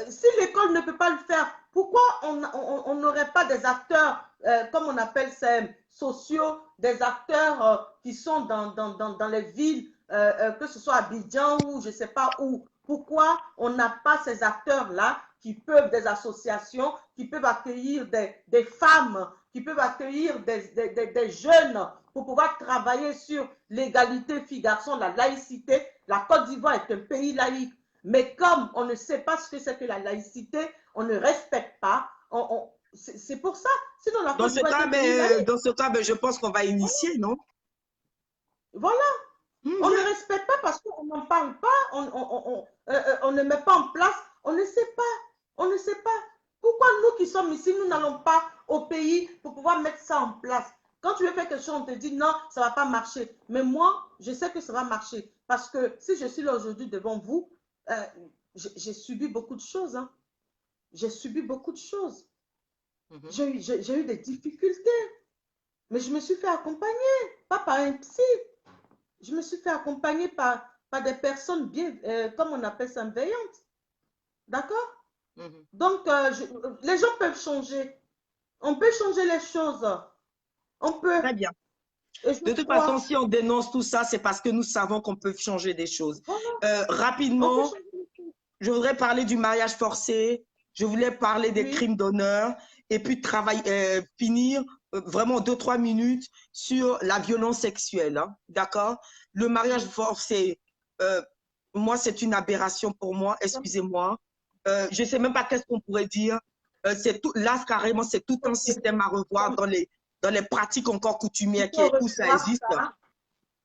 Speaker 2: si l'école ne peut pas le faire, pourquoi on n'aurait pas des acteurs, comme on appelle ça, sociaux, des acteurs qui sont dans les villes, que ce soit à Abidjan ou je ne sais pas où? Pourquoi on n'a pas ces acteurs-là qui peuvent, des associations, qui peuvent accueillir des femmes, qui peuvent accueillir des jeunes pour pouvoir travailler sur l'égalité filles-garçons, la laïcité? La Côte d'Ivoire est un pays laïque. Mais comme on ne sait pas ce que c'est que la laïcité, on ne respecte pas. C'est pour ça. Sinon, la Côte d'Ivoire est un pays laïque.
Speaker 1: Dans ce cas, je pense qu'on va initier, non?
Speaker 2: Voilà. On ne respecte pas parce qu'on n'en parle pas, on ne met pas en place, on ne sait pas. On ne sait pas. Pourquoi nous qui sommes ici, nous n'allons pas au pays pour pouvoir mettre ça en place? Quand tu veux faire quelque chose, on te dit non, ça ne va pas marcher. Mais moi, je sais que ça va marcher. Parce que si je suis là aujourd'hui devant vous, j'ai subi beaucoup de choses. Hein. J'ai subi beaucoup de choses. J'ai eu des difficultés. Mais je me suis fait accompagner, pas par un psy. Je me suis fait accompagner par des personnes bien, comme on appelle ça, veillantes. D'accord? Donc, les gens peuvent changer. On peut changer les choses. On peut.
Speaker 1: Très bien. De toute façon, si on dénonce tout ça, c'est parce que nous savons qu'on peut changer des choses. Voilà. Rapidement, je voudrais parler du mariage forcé. Je voulais parler des crimes d'honneur et puis finir vraiment 2-3 minutes sur la violence sexuelle. Hein, d'accord? Le mariage forcé, moi, c'est une aberration pour moi, excusez-moi. Je ne sais même pas qu'est-ce qu'on pourrait dire. Là, carrément, c'est tout un système à revoir dans les pratiques encore coutumières où ça existe.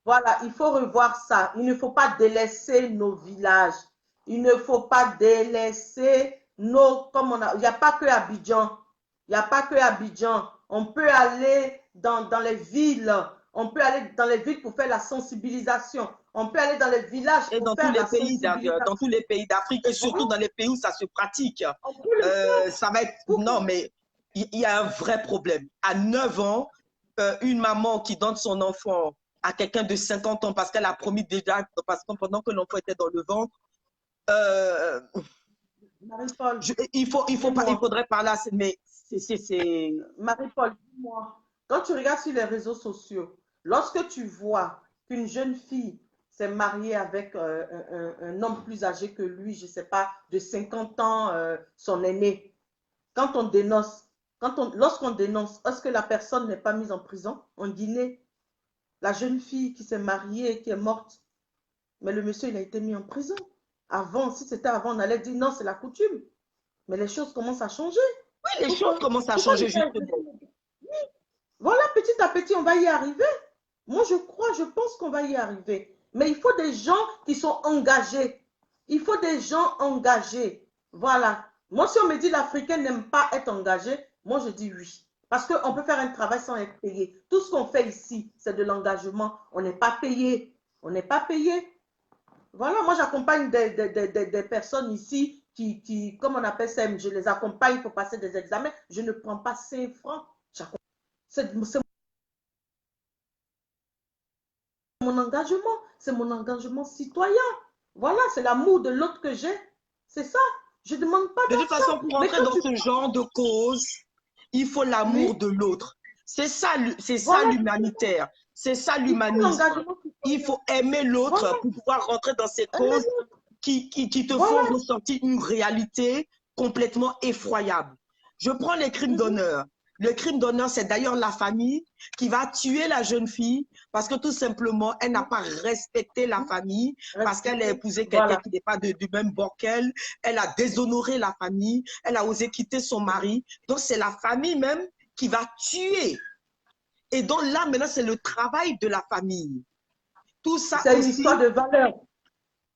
Speaker 2: Voilà, il faut revoir ça. Il ne faut pas délaisser nos villages. Il ne faut pas délaisser comme il n'y a pas que Abidjan. Il n'y a pas que Abidjan. On peut aller dans les villes. On peut aller dans les villes pour faire la sensibilisation. On peut aller dans les villages
Speaker 1: et
Speaker 2: pour faire la sensibilisation.
Speaker 1: Dans tous les pays d'Afrique et surtout dans les pays où ça se pratique. Ça va être... Non, mais il y a un vrai problème. À 9 ans, une maman qui donne son enfant à quelqu'un de 50 ans parce qu'elle a promis déjà, parce que pendant que l'enfant était dans le ventre,
Speaker 2: Marie-Paul,
Speaker 1: il faudrait parler à... Mais c'est...
Speaker 2: Marie-Paul, dis-moi, quand tu regardes sur les réseaux sociaux, lorsque tu vois qu'une jeune fille s'est mariée avec un homme plus âgé que lui, je ne sais pas, de 50 ans, son aîné, quand on dénonce, lorsqu'on dénonce, est-ce que la personne n'est pas mise en prison en Guinée? La jeune fille qui s'est mariée et qui est morte, mais le monsieur, il a été mis en prison. Avant, si c'était avant, on allait dire non, c'est la coutume. Mais les choses commencent à changer.
Speaker 1: Oui, les choses commencent à changer justement.
Speaker 2: Voilà, petit à petit, on va y arriver. Moi, je pense qu'on va y arriver. Mais il faut des gens qui sont engagés. Il faut des gens engagés. Voilà. Moi, si on me dit l'Africain n'aime pas être engagé, moi, je dis oui. Parce qu'on peut faire un travail sans être payé. Tout ce qu'on fait ici, c'est de l'engagement. On n'est pas payé. On n'est pas payé. Voilà, moi, j'accompagne des personnes ici qui, comme on appelle ça, je les accompagne pour passer des examens. Je ne prends pas 5 francs. C'est mon engagement. C'est mon engagement citoyen. Voilà, c'est l'amour de l'autre que j'ai. C'est ça. Je ne demande pas
Speaker 1: de toute façon, pour entrer dans ce genre de cause, il faut l'amour de l'autre. C'est ça l'humanitaire. C'est ça l'humanisme. Il faut aimer l'autre pour pouvoir rentrer dans ces causes qui te font ressentir une réalité complètement effroyable. Je prends les crimes d'honneur. Le crime d'honneur, c'est d'ailleurs la famille qui va tuer la jeune fille parce que tout simplement, elle n'a pas respecté la famille, parce qu'elle a épousé quelqu'un qui n'est pas du même bord qu'elle. Elle a déshonoré la famille, elle a osé quitter son mari. Donc, c'est la famille même qui va tuer. Et donc là, maintenant, c'est le travail de la famille. Tout ça
Speaker 2: c'est une histoire de valeur.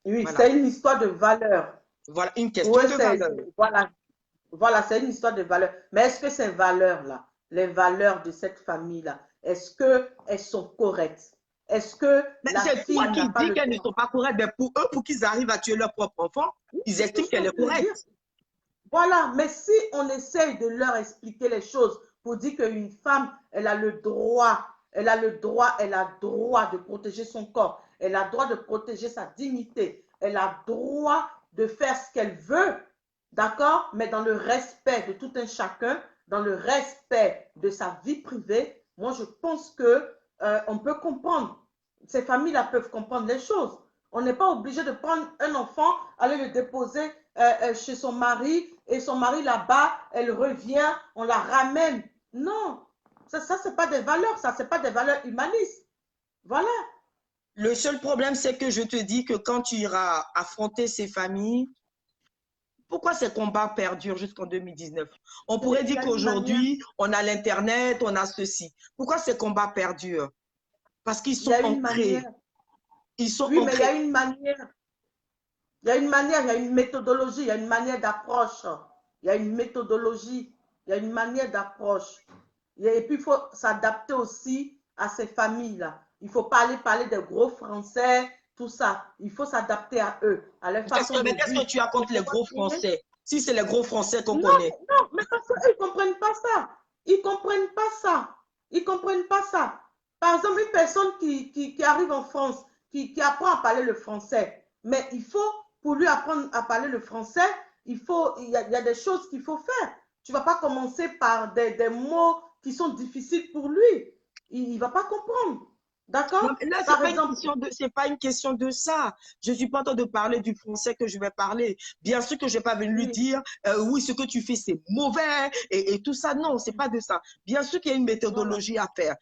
Speaker 2: Oui, c'est une histoire de valeur.
Speaker 1: Voilà, une question de valeur.
Speaker 2: Voilà, c'est une histoire de valeur. Mais est-ce que ces valeurs-là, les valeurs de cette famille-là, est-ce qu'elles sont correctes? Est-ce que
Speaker 1: c'est toi qui dis qu'elles ne sont pas correctes, mais pour eux, pour qu'ils arrivent à tuer leur propre enfant, ils estiment qu'elle est correcte.
Speaker 2: Voilà, mais si on essaye de leur expliquer les choses pour dire qu'une femme, elle a le droit de protéger son corps, elle a le droit de protéger sa dignité, elle a le droit de faire ce qu'elle veut, d'accord, mais dans le respect de tout un chacun, dans le respect de sa vie privée, moi je pense que on peut comprendre. Ces familles-là peuvent comprendre les choses. On n'est pas obligé de prendre un enfant, aller le déposer chez son mari, et son mari là-bas, elle revient, on la ramène. Non, ça c'est pas des valeurs, ça c'est pas des valeurs humanistes. Voilà.
Speaker 1: Le seul problème, c'est que je te dis que quand tu iras affronter ces familles, pourquoi ces combats perdurent jusqu'en 2019? On pourrait dire qu'aujourd'hui, on a l'Internet, on a ceci. Pourquoi ces combats perdurent? Parce qu'ils
Speaker 2: Il y
Speaker 1: sont
Speaker 2: a une
Speaker 1: ancrés.
Speaker 2: manière.
Speaker 1: Ils sont
Speaker 2: Oui, mais il y a
Speaker 1: ancrés.
Speaker 2: une manière. Il y a une manière, il y a une méthodologie, il y a une manière d'approche. Il y a une méthodologie, il y a une manière d'approche. Et puis, il faut s'adapter aussi à ces familles-là. Il ne faut pas aller parler des gros Français, tout ça. Il faut s'adapter à eux, à leur façon de
Speaker 1: Mais qu'est-ce que
Speaker 2: vivre.
Speaker 1: tu as contre les gros Français? Si c'est les gros Français qu'on
Speaker 2: Non,
Speaker 1: connaît.
Speaker 2: non, mais parce qu'ils ne comprennent pas ça. Ils ne comprennent pas ça. Ils ne comprennent pas ça. Par exemple, une personne qui arrive en France, qui apprend à parler le français, mais il faut, pour lui apprendre à parler le français, il y a des choses qu'il faut faire. Tu ne vas pas commencer par des mots qui sont difficiles pour lui. Il ne va pas comprendre.
Speaker 1: Non,
Speaker 2: D'accord?
Speaker 1: mais là,
Speaker 2: Par exemple,
Speaker 1: c'est pas une question de ça. Je suis pas en train de parler du français que je vais parler. Bien sûr que je vais pas venir lui
Speaker 2: oui,
Speaker 1: dire, oui, ce que tu fais, c'est mauvais et tout ça. Non, c'est pas de ça. Bien sûr qu'il y a une
Speaker 2: voilà.
Speaker 1: méthodologie à faire.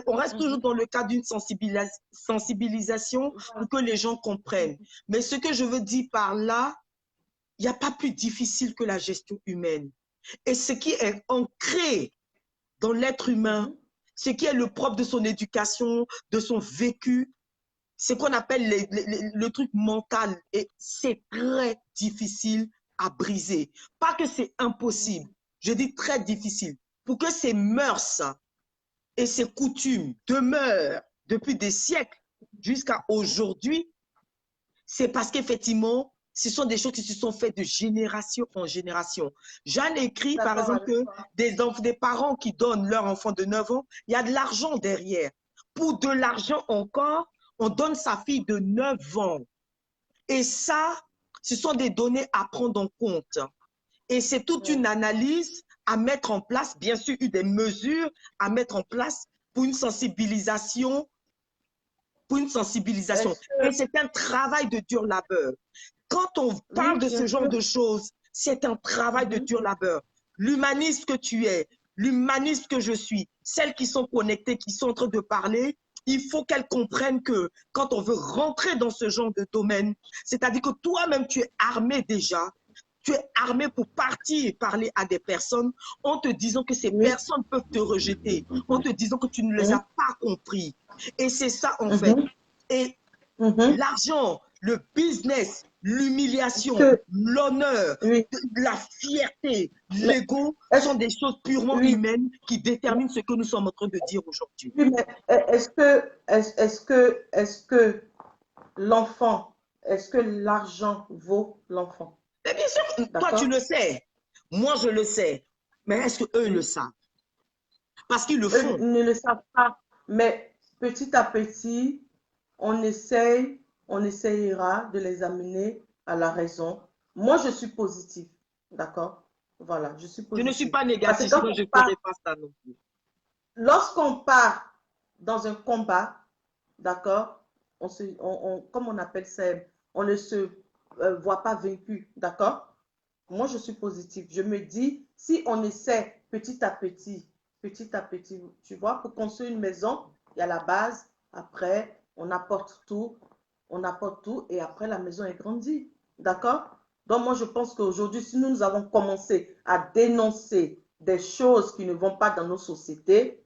Speaker 1: On reste toujours
Speaker 2: Mhm,
Speaker 1: dans le cadre d'une sensibilisation
Speaker 2: voilà.
Speaker 1: pour que les gens comprennent. Mais ce que je veux dire par là, il n'y a pas plus difficile que la gestion humaine. Et ce qui est ancré dans l'être humain,
Speaker 2: Mhm,
Speaker 1: ce qui est le propre de son éducation, de son vécu, c'est qu'on appelle le truc mental. Et c'est très difficile à briser. Pas que c'est impossible,
Speaker 2: mhm,
Speaker 1: je dis très difficile. Pour que ces mœurs et ces coutumes demeurent depuis des siècles jusqu'à aujourd'hui, c'est parce qu'effectivement, ce sont des choses qui se sont faites de génération en génération. J'en ai écrit, par
Speaker 2: d'accord
Speaker 1: exemple,
Speaker 2: avec
Speaker 1: que
Speaker 2: toi.
Speaker 1: des parents qui donnent leur enfant de 9 ans, il y a de l'argent derrière. Pour de l'argent encore, on donne sa fille de 9 ans. Et ça, ce sont des données à prendre en compte. Et c'est toute
Speaker 2: Ouais.
Speaker 1: une analyse à mettre en place, bien sûr, des mesures à mettre en place pour une sensibilisation
Speaker 2: Est-ce
Speaker 1: Et
Speaker 2: que,
Speaker 1: c'est un travail de dur labeur. Quand on parle
Speaker 2: oui,
Speaker 1: de
Speaker 2: bien
Speaker 1: ce genre
Speaker 2: sûr.
Speaker 1: de choses, c'est un travail de
Speaker 2: Mhm,
Speaker 1: dur labeur. L'humaniste que tu es, l'humaniste que je suis, celles qui sont connectées, qui sont en train de parler, il faut qu'elles comprennent que quand on veut rentrer dans ce genre de domaine, c'est-à-dire que toi-même, tu es armé déjà, tu es armé pour partir et parler à des personnes en te disant que ces
Speaker 2: oui.
Speaker 1: personnes peuvent te rejeter, en te disant que tu ne les
Speaker 2: Mhm,
Speaker 1: as pas compris. Et c'est ça, en fait.
Speaker 2: mhm,
Speaker 1: Et
Speaker 2: mhm.
Speaker 1: l'argent, le business,
Speaker 2: Est-ce
Speaker 1: l'humiliation,
Speaker 2: que,
Speaker 1: l'honneur,
Speaker 2: oui,
Speaker 1: la fierté,
Speaker 2: mais
Speaker 1: l'ego sont
Speaker 2: est-ce,
Speaker 1: des choses purement
Speaker 2: oui,
Speaker 1: humaines qui déterminent ce que nous sommes en train de dire aujourd'hui.
Speaker 2: oui, mais est-ce que l'enfant, est-ce que l'argent vaut l'enfant?
Speaker 1: Mais bien sûr, toi tu
Speaker 2: D'accord?
Speaker 1: le sais, moi je le sais, mais est-ce qu'eux le
Speaker 2: Oui.
Speaker 1: savent? Parce qu'ils le
Speaker 2: Eux
Speaker 1: font.
Speaker 2: ne le savent pas, mais petit à petit, on essaye, on essayera de les amener à la raison. Moi, je suis positive, d'accord? Voilà, je suis
Speaker 1: Je ne suis
Speaker 2: positive.
Speaker 1: pas
Speaker 2: Parce que
Speaker 1: négatif, sinon je ne ferai pas ça non plus.
Speaker 2: lorsqu'on part dans un combat, d'accord, comme on appelle ça, on ne se voit pas vaincu, d'accord? Moi, je suis positive. Je me dis, si on essaie petit à petit, tu vois, pour construire une maison, il y a la base, après, on apporte tout, et après, la maison est grandie. D'accord? Donc, moi, je pense qu'aujourd'hui, si nous avons commencé à dénoncer des choses qui ne vont pas dans nos sociétés,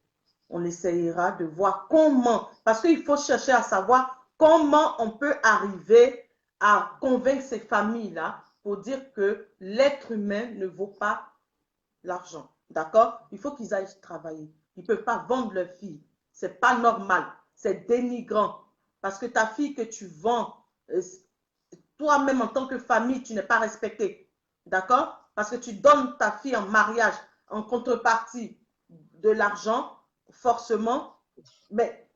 Speaker 2: on essayera de voir comment, parce qu'il faut chercher à savoir comment on peut arriver à convaincre ces familles-là pour dire que l'être humain ne vaut pas l'argent. D'accord? Il faut qu'ils aillent travailler. Ils ne peuvent pas vendre leur fille. Ce n'est pas normal. C'est dénigrant. Parce que ta fille que tu vends, toi-même en tant que famille, tu n'es pas respecté. D'accord? Parce que tu donnes ta fille en mariage en contrepartie de l'argent, forcément. Mais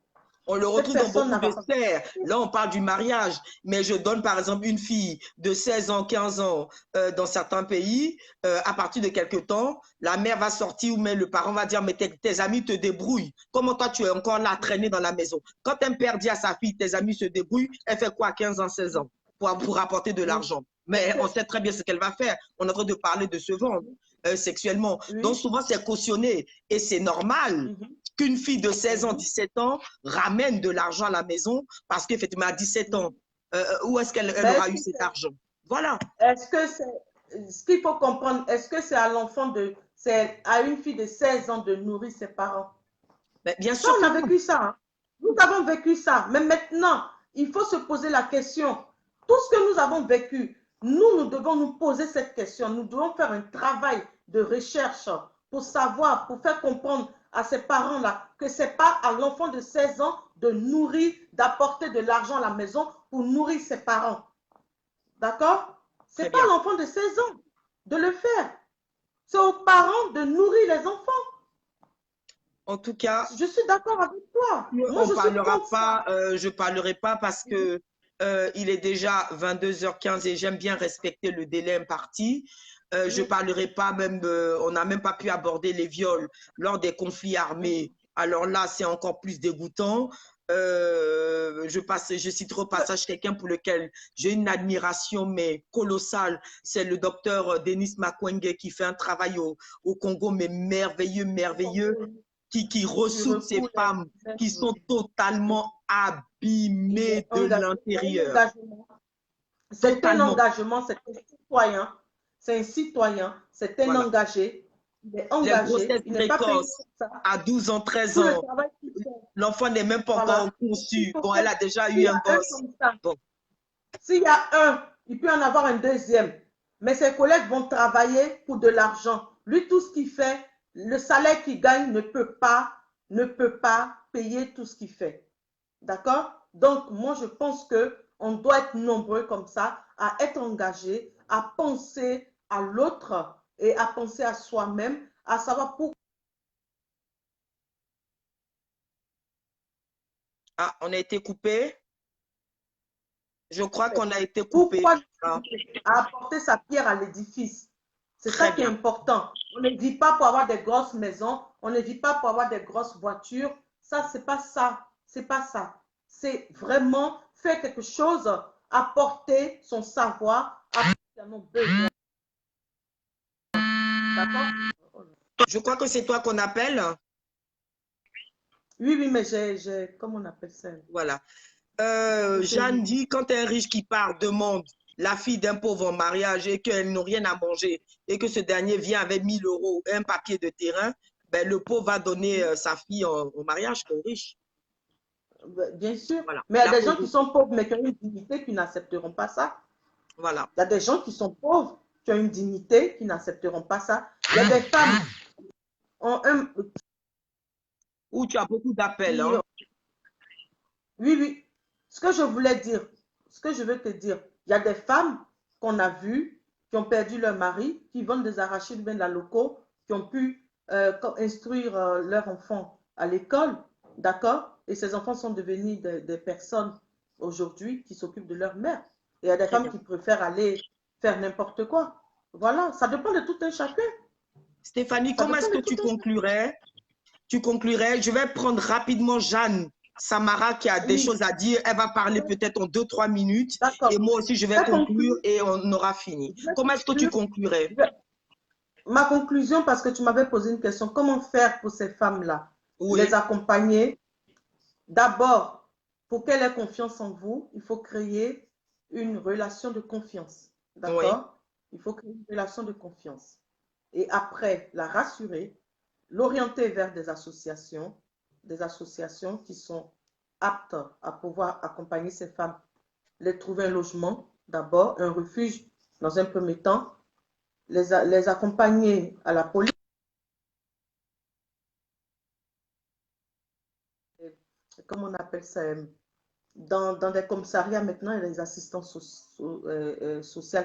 Speaker 1: On le
Speaker 2: cette
Speaker 1: retrouve dans
Speaker 2: personne
Speaker 1: beaucoup
Speaker 2: n'a
Speaker 1: de
Speaker 2: pas.
Speaker 1: sphères. Là, on parle du mariage, mais je donne par exemple une fille de 16 ans, 15 ans dans certains pays. À partir de quelques temps, la mère va sortir ou même le parent va dire, mais tes amis te débrouillent. Comment toi, tu es encore là traîné dans la maison? Quand un père dit à sa fille, tes amis se débrouillent, elle fait quoi 15 ans, 16 ans pour apporter de
Speaker 2: Oui.
Speaker 1: l'argent?
Speaker 2: Est-ce
Speaker 1: Mais
Speaker 2: que.
Speaker 1: on sait très bien ce qu'elle va faire. On est en train de parler de se vendre sexuellement. Donc
Speaker 2: Oui.
Speaker 1: souvent, c'est cautionné et c'est normal
Speaker 2: Mhm,
Speaker 1: qu'une fille de 16 ans,
Speaker 2: mhm,
Speaker 1: 17 ans ramène de l'argent à la maison parce qu'effectivement, à 17 ans,
Speaker 2: mhm.
Speaker 1: où est-ce qu'elle
Speaker 2: Mais
Speaker 1: aura eu cet argent? Voilà.
Speaker 2: est-ce que c'est ce qu'il faut comprendre, est-ce que c'est à c'est à une fille de 16 ans de nourrir ses parents?
Speaker 1: Mais bien
Speaker 2: Ça,
Speaker 1: sûr
Speaker 2: on
Speaker 1: que
Speaker 2: a
Speaker 1: non.
Speaker 2: vécu ça. Hein. Nous avons vécu ça. Mais maintenant, il faut se poser la question. Tout ce que nous avons vécu, nous devons nous poser cette question. Nous devons faire un travail de recherche pour savoir, pour faire comprendre à ces parents-là que ce n'est pas à l'enfant de 16 ans de nourrir, d'apporter de l'argent à la maison pour nourrir ses parents. D'accord? Ce n'est pas à l'enfant de 16 ans de le faire. C'est aux parents de nourrir les enfants.
Speaker 1: En tout cas,
Speaker 2: je suis d'accord avec toi.
Speaker 1: Moi, je parlerai pas parce que il est déjà 22h15 et j'aime bien respecter le délai imparti. Je parlerai pas même, on n'a même pas pu aborder les viols lors des conflits armés. Alors là, c'est encore plus dégoûtant. Je citerai au passage quelqu'un pour lequel j'ai une admiration mais colossale. C'est le docteur Denis Mukwege qui fait un travail au Congo, mais merveilleux, merveilleux. Qui ressoute ces femmes qui sont totalement abîmées de l'intérieur.
Speaker 2: C'est un engagement, c'est un citoyen. C'est un citoyen, c'est un engagé. Il est engagé.
Speaker 1: Les grossesses précoces à 12 ans, 13 ans. L'enfant n'est même pas encore conçu. Bon, elle a déjà eu un gosse. Bon.
Speaker 2: S'il y a un, il peut en avoir un deuxième. Mais ses collègues vont travailler pour de l'argent. Lui, tout ce qu'il fait, le salaire qu'il gagne ne peut pas payer tout ce qu'il fait. D'accord? Donc, moi, je pense qu'on doit être nombreux comme ça, à être engagés, à penser à l'autre et à penser à soi-même, à savoir pourquoi.
Speaker 1: Ah, on a été coupé. Je crois qu'on a été coupé.
Speaker 2: Pourquoi apporter sa pierre à l'édifice? C'est ça qui est important. On ne vit pas pour avoir des grosses maisons, on ne vit pas pour avoir des grosses voitures. Ça, c'est pas ça. C'est pas ça. C'est vraiment faire quelque chose, apporter son savoir, apporter nos besoins.
Speaker 1: D'accord? Je crois que c'est toi qu'on appelle.
Speaker 2: Oui, oui, mais j'ai, comment on appelle ça?
Speaker 1: Voilà. Jeanne dit, quand un riche qui part demande la fille d'un pauvre en mariage et qu'elle n'a rien à manger et que ce dernier vient avec 1000 euros et un papier de terrain, ben, le pauvre va donner sa fille au mariage au riche.
Speaker 2: Bien sûr. Voilà. Mais il y a des gens qui sont pauvres mais qui ont une dignité qui n'accepteront pas ça.
Speaker 1: Voilà.
Speaker 2: Il y a des gens qui sont pauvres qui ont une dignité qui n'accepteront pas ça. Il y a des femmes
Speaker 1: où tu as beaucoup d'appels. Hein?
Speaker 2: Oui, oui. Ce que je voulais dire, ce que je veux te dire, il y a des femmes qu'on a vues qui ont perdu leur mari, qui vendent des arachides bien de la loco, qui ont pu instruire leurs enfants à l'école, d'accord? Et ces enfants sont devenus des personnes aujourd'hui qui s'occupent de leur mère. Et il y a des femmes qui préfèrent aller faire n'importe quoi. Voilà, ça dépend de tout un chacun.
Speaker 1: Stéphanie, comment est-ce que tu conclurais? Tu conclurais, je vais prendre rapidement Jeanne Samara qui a des choses à dire. Elle va parler peut-être en 2-3 minutes. Et moi aussi, je vais conclure et on aura fini. Comment est-ce que tu conclurais?
Speaker 2: Ma conclusion, parce que tu m'avais posé une question, comment faire pour ces femmes-là? Oui. Les accompagner. D'abord, pour qu'elles aient confiance en vous, il faut créer une relation de confiance. D'accord? Oui. Il faut créer une relation de confiance. Et après, la rassurer, l'orienter vers des associations qui sont aptes à pouvoir accompagner ces femmes, les trouver un logement d'abord, un refuge dans un premier temps, les accompagner à la police, comment on appelle ça, dans des commissariats maintenant, il y a des assistants sociaux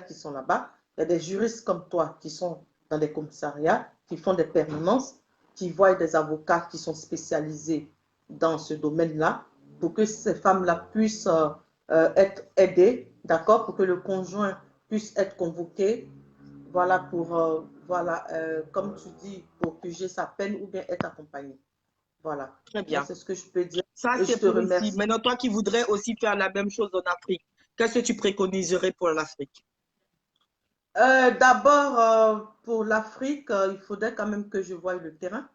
Speaker 2: qui sont là-bas, il y a des juristes comme toi qui sont dans des commissariats, qui font des permanences, qui voient des avocats qui sont spécialisés dans ce domaine-là, pour que ces femmes-là puissent être aidées, d'accord, pour que le conjoint puisse être convoqué, voilà, pour, comme tu dis, pour purger sa peine ou bien être accompagné. Voilà.
Speaker 1: Très bien.
Speaker 2: C'est ce que je peux dire.
Speaker 1: Ça, c'est pour ici. Maintenant, toi qui voudrais aussi faire la même chose en Afrique, qu'est-ce que tu préconiserais pour l'Afrique?
Speaker 2: D'abord, pour l'Afrique, il faudrait quand même que je voie le terrain.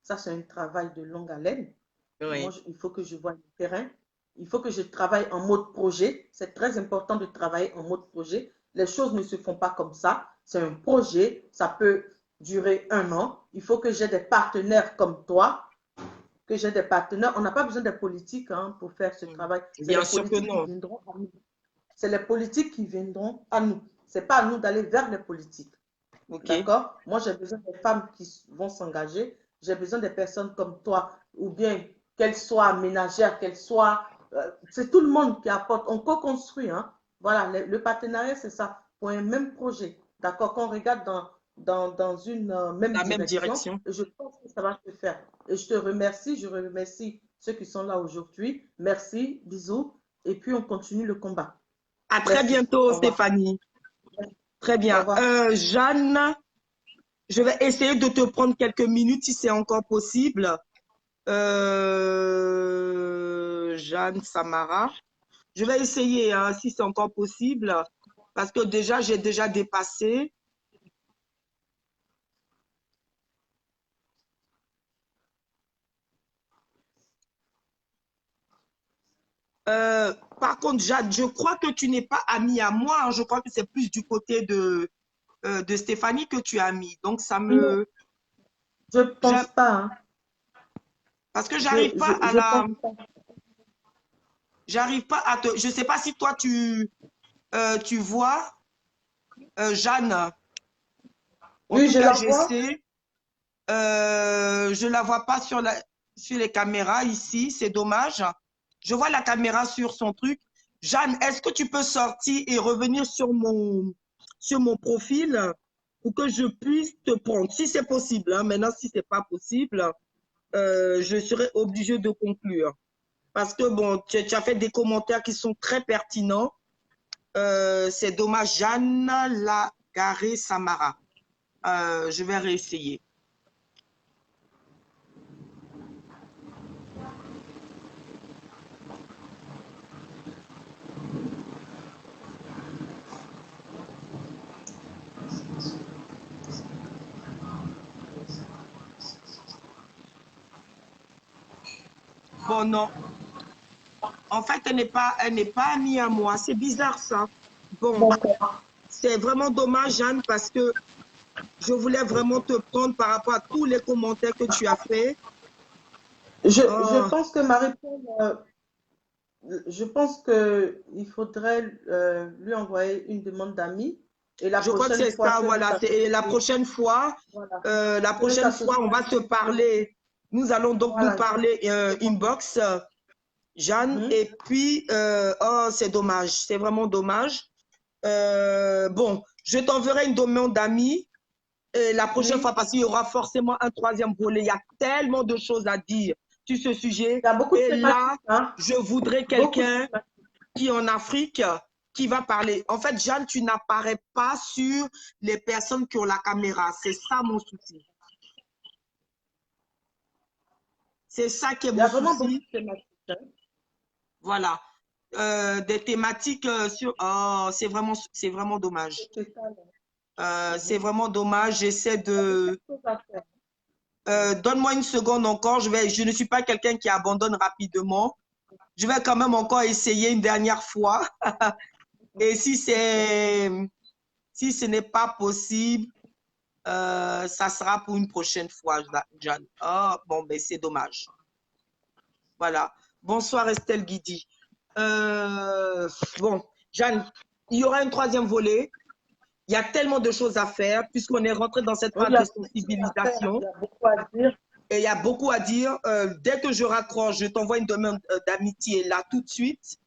Speaker 2: Ça, c'est un travail de longue haleine. Oui. Moi, il faut que je voie le terrain. Il faut que je travaille en mode projet. C'est très important de travailler en mode projet. Les choses ne se font pas comme ça. C'est un projet. Ça peut durer 1 an. Il faut que j'ai des partenaires comme toi que j'ai des partenaires. On n'a pas besoin des politiques hein, pour faire ce travail. C'est
Speaker 1: Bien
Speaker 2: les
Speaker 1: sûr que
Speaker 2: politiques qui
Speaker 1: non.
Speaker 2: viendront à nous. C'est les politiques qui viendront à nous. Ce n'est pas à nous d'aller vers les politiques.
Speaker 1: OK.
Speaker 2: D'accord? Moi, j'ai besoin des femmes qui vont s'engager. J'ai besoin des personnes comme toi, ou bien qu'elles soient ménagères, qu'elles soient... c'est tout le monde qui apporte. On co-construit. Hein? Voilà, le partenariat, c'est ça. Pour un même projet. D'accord? Qu'on regarde dans une même
Speaker 1: La même
Speaker 2: direction.
Speaker 1: direction.
Speaker 2: Et je pense que ça va se faire. Et je te remercie. Je remercie ceux qui sont là aujourd'hui. Merci. Bisous. Et puis, on continue le combat.
Speaker 1: À très
Speaker 2: Merci.
Speaker 1: bientôt,
Speaker 2: Au revoir.
Speaker 1: Stéphanie. Très
Speaker 2: Au
Speaker 1: bien.
Speaker 2: revoir.
Speaker 1: Jeanne, je vais essayer de te prendre quelques minutes si c'est encore possible. Jeanne Samara. Je vais essayer hein, si c'est encore possible parce que déjà, j'ai déjà dépassé. Par contre, Jade, je crois que tu n'es pas amie à moi. Hein. Je crois que c'est plus du côté de Stéphanie que tu as ami. Donc, ça me...
Speaker 2: Je ne pense pas. Hein.
Speaker 1: Parce que j'arrive pas à
Speaker 2: je
Speaker 1: la...
Speaker 2: pense pas.
Speaker 1: J'arrive pas à te... Je ne sais pas si toi, tu vois Jeanne. En
Speaker 2: Oui,
Speaker 1: tout
Speaker 2: je
Speaker 1: cas,
Speaker 2: la vois.
Speaker 1: j'essaie. Je ne la vois pas sur les caméras ici. C'est dommage. Je vois la caméra sur son truc. Jeanne, est-ce que tu peux sortir et revenir sur mon profil pour que je puisse te prendre, si c'est possible. Hein. Maintenant, si ce n'est pas possible, je serai obligée de conclure. Parce que, bon, tu as fait des commentaires qui sont très pertinents. C'est dommage. Jeanne Lagaré Samara. Je vais réessayer. Bon, non. En fait, elle n'est pas amie à moi. C'est bizarre, ça. Bon, c'est vraiment dommage, Jeanne, parce que je voulais vraiment te prendre par rapport à tous les commentaires que tu as faits.
Speaker 2: Je pense que Marie-Paul, je pense qu'il faudrait lui envoyer une demande d'amis. Et la
Speaker 1: Je crois que
Speaker 2: prochaine
Speaker 1: c'est
Speaker 2: fois
Speaker 1: ça, voilà. Et la prochaine fois,
Speaker 2: voilà.
Speaker 1: on va se parler. Nous allons donc nous
Speaker 2: Voilà.
Speaker 1: parler inbox, Jeanne. Et puis, oh, c'est dommage. C'est vraiment dommage. Bon, je t'enverrai une demande d'amis. Et la prochaine fois, parce qu'il y aura forcément un troisième volet. Il y a tellement de choses à dire sur ce sujet.
Speaker 2: Il y a beaucoup de
Speaker 1: Et là,
Speaker 2: hein?
Speaker 1: je voudrais quelqu'un qui est en Afrique qui va parler. En fait, Jeanne, tu n'apparais pas sur les personnes qui ont la caméra. C'est ça mon souci. C'est ça qui est mon souci. Voilà. Des thématiques sur... Oh, c'est vraiment dommage. C'est vraiment dommage. J'essaie de... donne-moi une seconde encore. Je ne suis pas quelqu'un qui abandonne rapidement. Je vais quand même encore essayer une dernière fois. Et si ce n'est pas possible, ça sera pour une prochaine fois, Jeanne. Oh, bon, ben c'est dommage. Voilà. Bonsoir Estelle Guidi. Bon, Jeanne, il y aura un troisième volet. Il y a tellement de choses à faire puisqu'on est rentré dans cette phase de sensibilisation.
Speaker 2: Il y a beaucoup à dire.
Speaker 1: Et il y a beaucoup à dire. Dès que je raccroche, je t'envoie une demande d'amitié là tout de suite.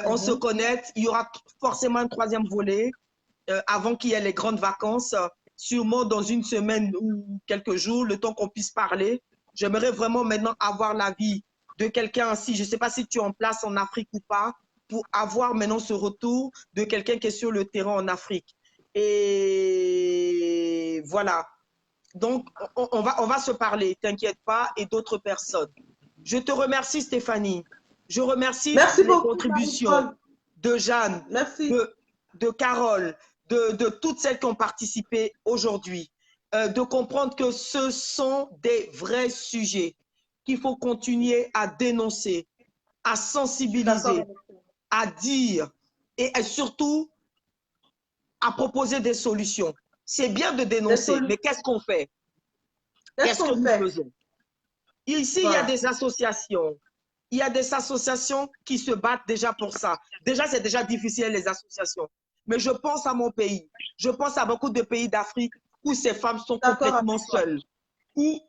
Speaker 1: On se connecte. Il y aura forcément un troisième volet avant qu'il y ait les grandes vacances. Sûrement dans une semaine ou quelques jours, le temps qu'on puisse parler. J'aimerais vraiment maintenant avoir l'avis de quelqu'un ainsi. Je ne sais pas si tu es en place en Afrique ou pas, pour avoir maintenant ce retour de quelqu'un qui est sur le terrain en Afrique. Et voilà. Donc, on va se parler, t'inquiète pas, et d'autres personnes. Je te remercie, Stéphanie. Je remercie les contributions de Jeanne, de Carole, de toutes celles qui ont participé aujourd'hui, de comprendre que ce sont des vrais sujets qu'il faut continuer à dénoncer, à sensibiliser, à dire et surtout à proposer des solutions. C'est bien de dénoncer, mais qu'est-ce qu'on fait? Qu'est-ce que nous faisons? Ici, il y a
Speaker 2: Voilà.
Speaker 1: des associations. Il y a des associations qui se battent déjà pour ça. Déjà, c'est déjà difficile, les associations. Mais je pense à mon pays. Je pense à beaucoup de pays d'Afrique où ces femmes sont
Speaker 2: D'accord
Speaker 1: complètement
Speaker 2: avec toi.
Speaker 1: seules, où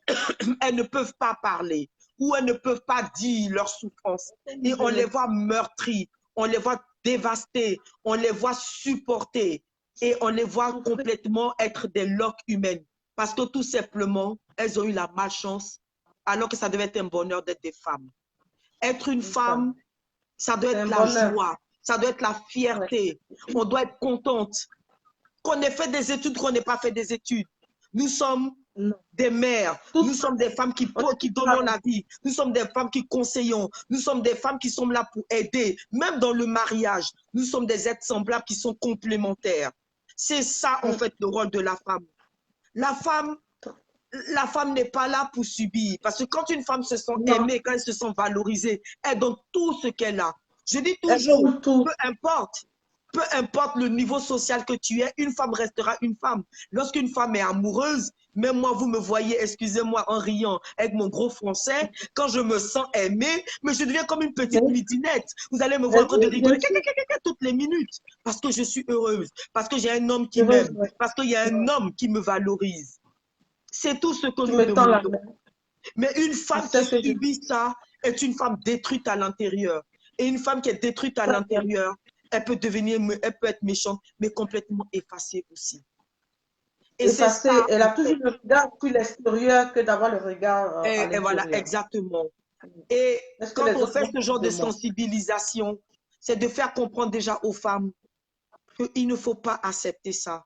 Speaker 1: elles ne peuvent pas parler, où elles ne peuvent pas dire leurs souffrances. Et on les voit meurtries, on les voit dévastées, on les voit supporter et on les voit complètement être des loques humaines. Parce que tout simplement, elles ont eu la malchance alors que ça devait être un bonheur d'être des femmes. Être une
Speaker 2: C'est ça.
Speaker 1: femme, ça doit
Speaker 2: C'est
Speaker 1: être
Speaker 2: un
Speaker 1: la
Speaker 2: bonheur.
Speaker 1: joie, ça doit être la
Speaker 2: Ouais.
Speaker 1: fierté. On doit être contente. Qu'on ait fait des études, qu'on n'ait pas fait des études. Nous sommes
Speaker 2: Non.
Speaker 1: des mères, nous
Speaker 2: Tous,
Speaker 1: sommes des femmes
Speaker 2: on est
Speaker 1: qui
Speaker 2: tous
Speaker 1: donnons
Speaker 2: pareils.
Speaker 1: la vie, nous sommes des femmes qui conseillons, nous sommes des femmes qui sont là pour aider, même dans le mariage, nous sommes des êtres semblables qui sont complémentaires. C'est ça, en fait, le rôle de la femme. La femme, la femme n'est pas là pour subir. Parce que quand une femme se sent
Speaker 2: Non.
Speaker 1: aimée, quand elle se sent valorisée, elle donne tout ce qu'elle a. Je dis
Speaker 2: Elles
Speaker 1: toujours,
Speaker 2: ont tout.
Speaker 1: peu importe le niveau social que tu es, une femme restera une femme. Lorsqu'une femme est amoureuse, même moi, vous me voyez, excusez-moi, en riant avec mon gros français, quand je me sens aimée, mais je deviens comme une petite
Speaker 2: Mais,
Speaker 1: midinette. Vous allez me voir en train de
Speaker 2: oui, bien
Speaker 1: rigoler
Speaker 2: sûr.
Speaker 1: toutes les minutes parce que je suis heureuse, parce que j'ai un homme qui
Speaker 2: Heureuse,
Speaker 1: m'aime,
Speaker 2: ouais.
Speaker 1: parce qu'il y a un
Speaker 2: Ouais.
Speaker 1: homme qui me valorise. C'est tout ce que
Speaker 2: Tu
Speaker 1: nous
Speaker 2: me tends la
Speaker 1: demandons.
Speaker 2: main.
Speaker 1: Mais une
Speaker 2: Tu
Speaker 1: femme qui
Speaker 2: sais que je
Speaker 1: subit ça est une femme détruite à l'intérieur. Et une femme qui est détruite à
Speaker 2: très bien.
Speaker 1: l'intérieur, elle peut être méchante, mais complètement effacée aussi. Et c'est
Speaker 2: Effacée.
Speaker 1: ça,
Speaker 2: Elle
Speaker 1: en
Speaker 2: a toujours
Speaker 1: fait.
Speaker 2: le regard sur l'extérieur que d'avoir le regard à
Speaker 1: Et voilà,
Speaker 2: l'intérieur.
Speaker 1: exactement. Et
Speaker 2: Est-ce que
Speaker 1: quand
Speaker 2: les
Speaker 1: on
Speaker 2: autres
Speaker 1: fait
Speaker 2: vont
Speaker 1: ce genre
Speaker 2: de
Speaker 1: de
Speaker 2: moi?
Speaker 1: sensibilisation, c'est de faire comprendre déjà aux femmes qu'il ne faut pas accepter ça.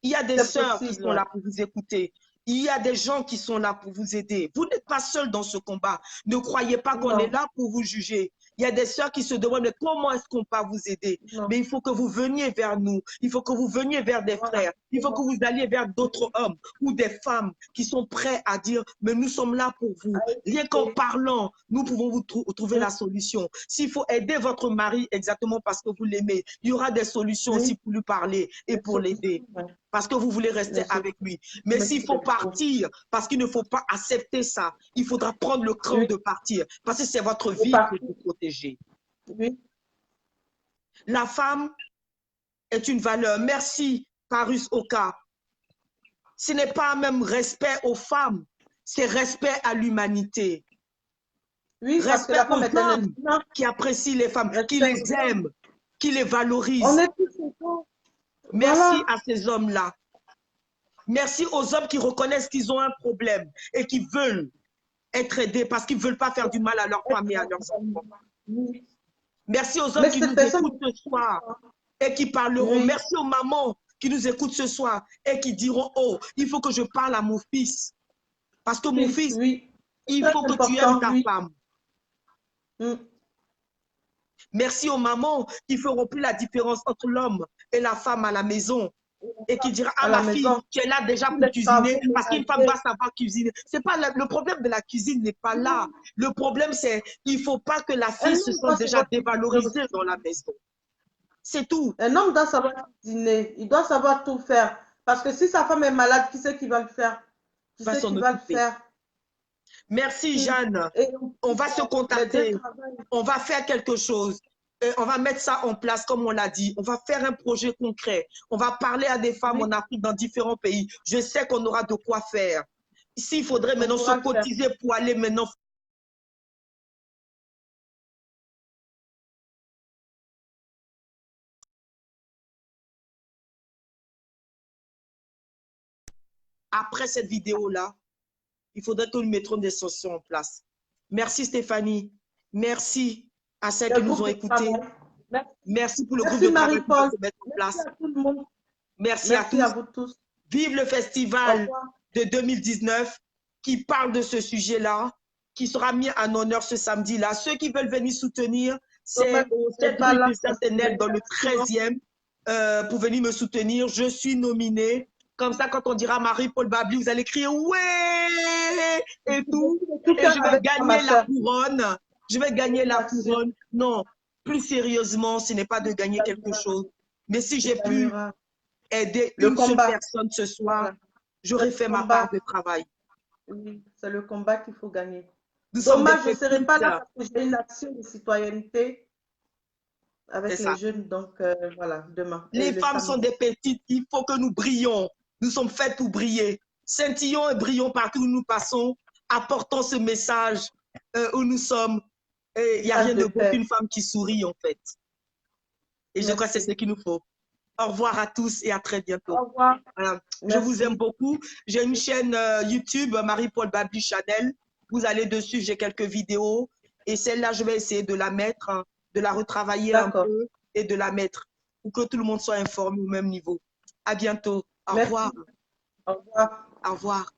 Speaker 1: Il y a des
Speaker 2: C'est
Speaker 1: sœurs qui
Speaker 2: possible,
Speaker 1: sont
Speaker 2: ouais.
Speaker 1: là pour vous écouter. Il y a des gens qui sont là pour vous aider. Vous n'êtes pas seul dans ce combat. Ne croyez pas qu'on est
Speaker 2: Non,
Speaker 1: là pour vous juger. Il y a des sœurs qui se demandent mais comment est-ce qu'on peut vous aider?
Speaker 2: non.
Speaker 1: Mais il faut que vous veniez vers nous. Il faut que vous veniez vers des
Speaker 2: Voilà.
Speaker 1: frères. Il faut que vous alliez vers d'autres hommes ou des femmes qui sont prêts à dire mais nous sommes là pour vous. Rien qu'en parlant, nous pouvons vous trouver la solution. S'il faut aider votre mari exactement parce que vous l'aimez, il y aura des solutions aussi
Speaker 2: Oui,
Speaker 1: pour lui parler et
Speaker 2: les
Speaker 1: pour l'aider
Speaker 2: solutions, ouais.
Speaker 1: parce que vous voulez rester
Speaker 2: Les
Speaker 1: avec
Speaker 2: solutions.
Speaker 1: lui.
Speaker 2: Vous
Speaker 1: Mais
Speaker 2: mettez
Speaker 1: s'il faut
Speaker 2: des mots.
Speaker 1: partir, parce qu'il ne faut pas accepter ça, il faudra prendre le cran
Speaker 2: Oui,
Speaker 1: de partir, parce que c'est votre
Speaker 2: c'est
Speaker 1: vie que
Speaker 2: parti.
Speaker 1: vous protégez.
Speaker 2: Oui,
Speaker 1: La femme est une valeur. Merci, Parus Oka. Ce n'est pas même respect aux femmes, c'est respect à l'humanité.
Speaker 2: oui, parce que
Speaker 1: Respect
Speaker 2: la femme
Speaker 1: aux
Speaker 2: est un être
Speaker 1: hommes
Speaker 2: humain.
Speaker 1: qui apprécient les femmes, qui
Speaker 2: Respect
Speaker 1: les
Speaker 2: aux hommes.
Speaker 1: aiment, qui les
Speaker 2: On
Speaker 1: valorisent.
Speaker 2: est tous égaux.
Speaker 1: Merci
Speaker 2: Voilà.
Speaker 1: à ces hommes-là. Merci aux hommes qui reconnaissent qu'ils ont un problème et qui veulent être aidés parce qu'ils ne veulent pas faire du mal à leurs femmes et à leurs enfants.
Speaker 2: Oui.
Speaker 1: Merci aux hommes
Speaker 2: Mais
Speaker 1: qui nous
Speaker 2: cette personne,
Speaker 1: écoutent ce soir et qui parleront.
Speaker 2: oui,
Speaker 1: Merci aux mamans qui nous écoutent ce soir et qui diront, oh, il faut que je parle à mon fils. Parce que mon
Speaker 2: fils,
Speaker 1: fils,
Speaker 2: oui. C'est
Speaker 1: il
Speaker 2: très
Speaker 1: faut que tu aimes
Speaker 2: important,
Speaker 1: ta
Speaker 2: oui.
Speaker 1: femme.
Speaker 2: Mm.
Speaker 1: Merci aux mamans qui feront plus la différence entre l'homme et la femme à la maison. Et qui dira, ah
Speaker 2: À la
Speaker 1: ma fille,
Speaker 2: maison,
Speaker 1: tu es là déjà
Speaker 2: tous
Speaker 1: pour
Speaker 2: les
Speaker 1: cuisiner,
Speaker 2: travaux
Speaker 1: parce qu'une femme doit
Speaker 2: ménagers.
Speaker 1: savoir cuisiner. C'est pas le problème de la cuisine n'est pas là. Le problème, c'est il ne faut pas que la
Speaker 2: Un
Speaker 1: fille se
Speaker 2: homme
Speaker 1: sente
Speaker 2: doit
Speaker 1: déjà
Speaker 2: savoir cuisiner
Speaker 1: dévalorisée
Speaker 2: aussi.
Speaker 1: dans la maison. C'est tout.
Speaker 2: Un homme doit savoir cuisiner. Il doit savoir tout faire. Parce que si sa femme est malade, qui c'est qui va le faire? Qui
Speaker 1: Il va
Speaker 2: c'est
Speaker 1: s'en
Speaker 2: qui va le
Speaker 1: occuper.
Speaker 2: faire?
Speaker 1: Merci,
Speaker 2: Qui?
Speaker 1: Jeanne.
Speaker 2: Et
Speaker 1: On va se
Speaker 2: les deux
Speaker 1: contacter.
Speaker 2: travaillent.
Speaker 1: On va faire quelque chose. Et on va mettre ça en place, comme on l'a dit. On va faire un projet concret. On va parler à des femmes en
Speaker 2: Oui,
Speaker 1: Afrique, dans différents pays. Je sais qu'on aura de quoi faire. S'il faudrait
Speaker 2: on
Speaker 1: maintenant se
Speaker 2: pourra le faire.
Speaker 1: cotiser pour aller maintenant après cette vidéo-là, il faudrait que nous mettions des solutions en place. Merci Stéphanie. Merci à celles
Speaker 2: Le
Speaker 1: qui nous
Speaker 2: groupe
Speaker 1: ont
Speaker 2: de
Speaker 1: écoutés.
Speaker 2: travail. Merci,
Speaker 1: Merci pour le groupe
Speaker 2: merci
Speaker 1: de travail qui va
Speaker 2: Marie-Paul.
Speaker 1: se mettre en
Speaker 2: Merci
Speaker 1: place.
Speaker 2: à tout le monde.
Speaker 1: Merci à
Speaker 2: Merci à
Speaker 1: tous.
Speaker 2: vous tous.
Speaker 1: Vive le
Speaker 2: Au
Speaker 1: festival
Speaker 2: revoir.
Speaker 1: de 2019 qui parle de ce sujet-là, qui sera mis en honneur ce samedi-là. Ceux qui veulent venir soutenir, c'est
Speaker 2: Dommage
Speaker 1: au
Speaker 2: n'est
Speaker 1: Centre
Speaker 2: pas là
Speaker 1: de
Speaker 2: parce qu'il
Speaker 1: Saint-Enel
Speaker 2: est
Speaker 1: dans le
Speaker 2: absent.
Speaker 1: 13e pour venir me soutenir. Je suis nominée. Comme ça, quand on dira Marie-Paul Babli, vous allez crier ouais et tout.
Speaker 2: Tout
Speaker 1: Et
Speaker 2: faire
Speaker 1: je vais
Speaker 2: avec toi, ma
Speaker 1: gagner la
Speaker 2: soeur.
Speaker 1: couronne. Je vais gagner la
Speaker 2: Merci.
Speaker 1: couronne. Non, plus sérieusement, ce n'est pas de gagner quelque chose. Mais si
Speaker 2: Tu
Speaker 1: j'ai pu
Speaker 2: gagneras.
Speaker 1: aider
Speaker 2: Le
Speaker 1: une seule
Speaker 2: combat.
Speaker 1: personne ce soir,
Speaker 2: Voilà. C'est
Speaker 1: j'aurais
Speaker 2: le
Speaker 1: fait ma part
Speaker 2: combat.
Speaker 1: de travail.
Speaker 2: Oui, c'est le combat qu'il faut gagner.
Speaker 1: Nous sommes
Speaker 2: Dommage, je
Speaker 1: des
Speaker 2: ne serai pas là
Speaker 1: pépites.
Speaker 2: parce que j'ai une action de citoyenneté
Speaker 1: C'est
Speaker 2: avec les
Speaker 1: ça.
Speaker 2: jeunes. Donc, voilà, demain,
Speaker 1: Les
Speaker 2: le
Speaker 1: femmes sont
Speaker 2: samedi.
Speaker 1: des petites. Il faut que nous brillons. Nous sommes faites pour briller. Scintillons et brillons partout où nous passons. Apportons ce message où nous sommes. Il n'y a
Speaker 2: Message
Speaker 1: rien
Speaker 2: de
Speaker 1: de beau
Speaker 2: paix.
Speaker 1: qu'une femme qui sourit, en fait. Et je crois que c'est ce
Speaker 2: Merci.
Speaker 1: qu'il nous faut. Au revoir à tous et à très bientôt.
Speaker 2: Au revoir.
Speaker 1: Voilà. Je vous aime
Speaker 2: Merci.
Speaker 1: beaucoup. J'ai une chaîne YouTube, Marie-Paul Babli Chanel. Vous allez dessus, j'ai quelques vidéos. Et celle-là, je vais essayer de la mettre, hein, de la retravailler un
Speaker 2: D'accord.
Speaker 1: peu et de la mettre pour que tout le monde soit informé au même niveau. À bientôt. Au revoir.
Speaker 2: Merci. Au revoir.
Speaker 1: Au revoir.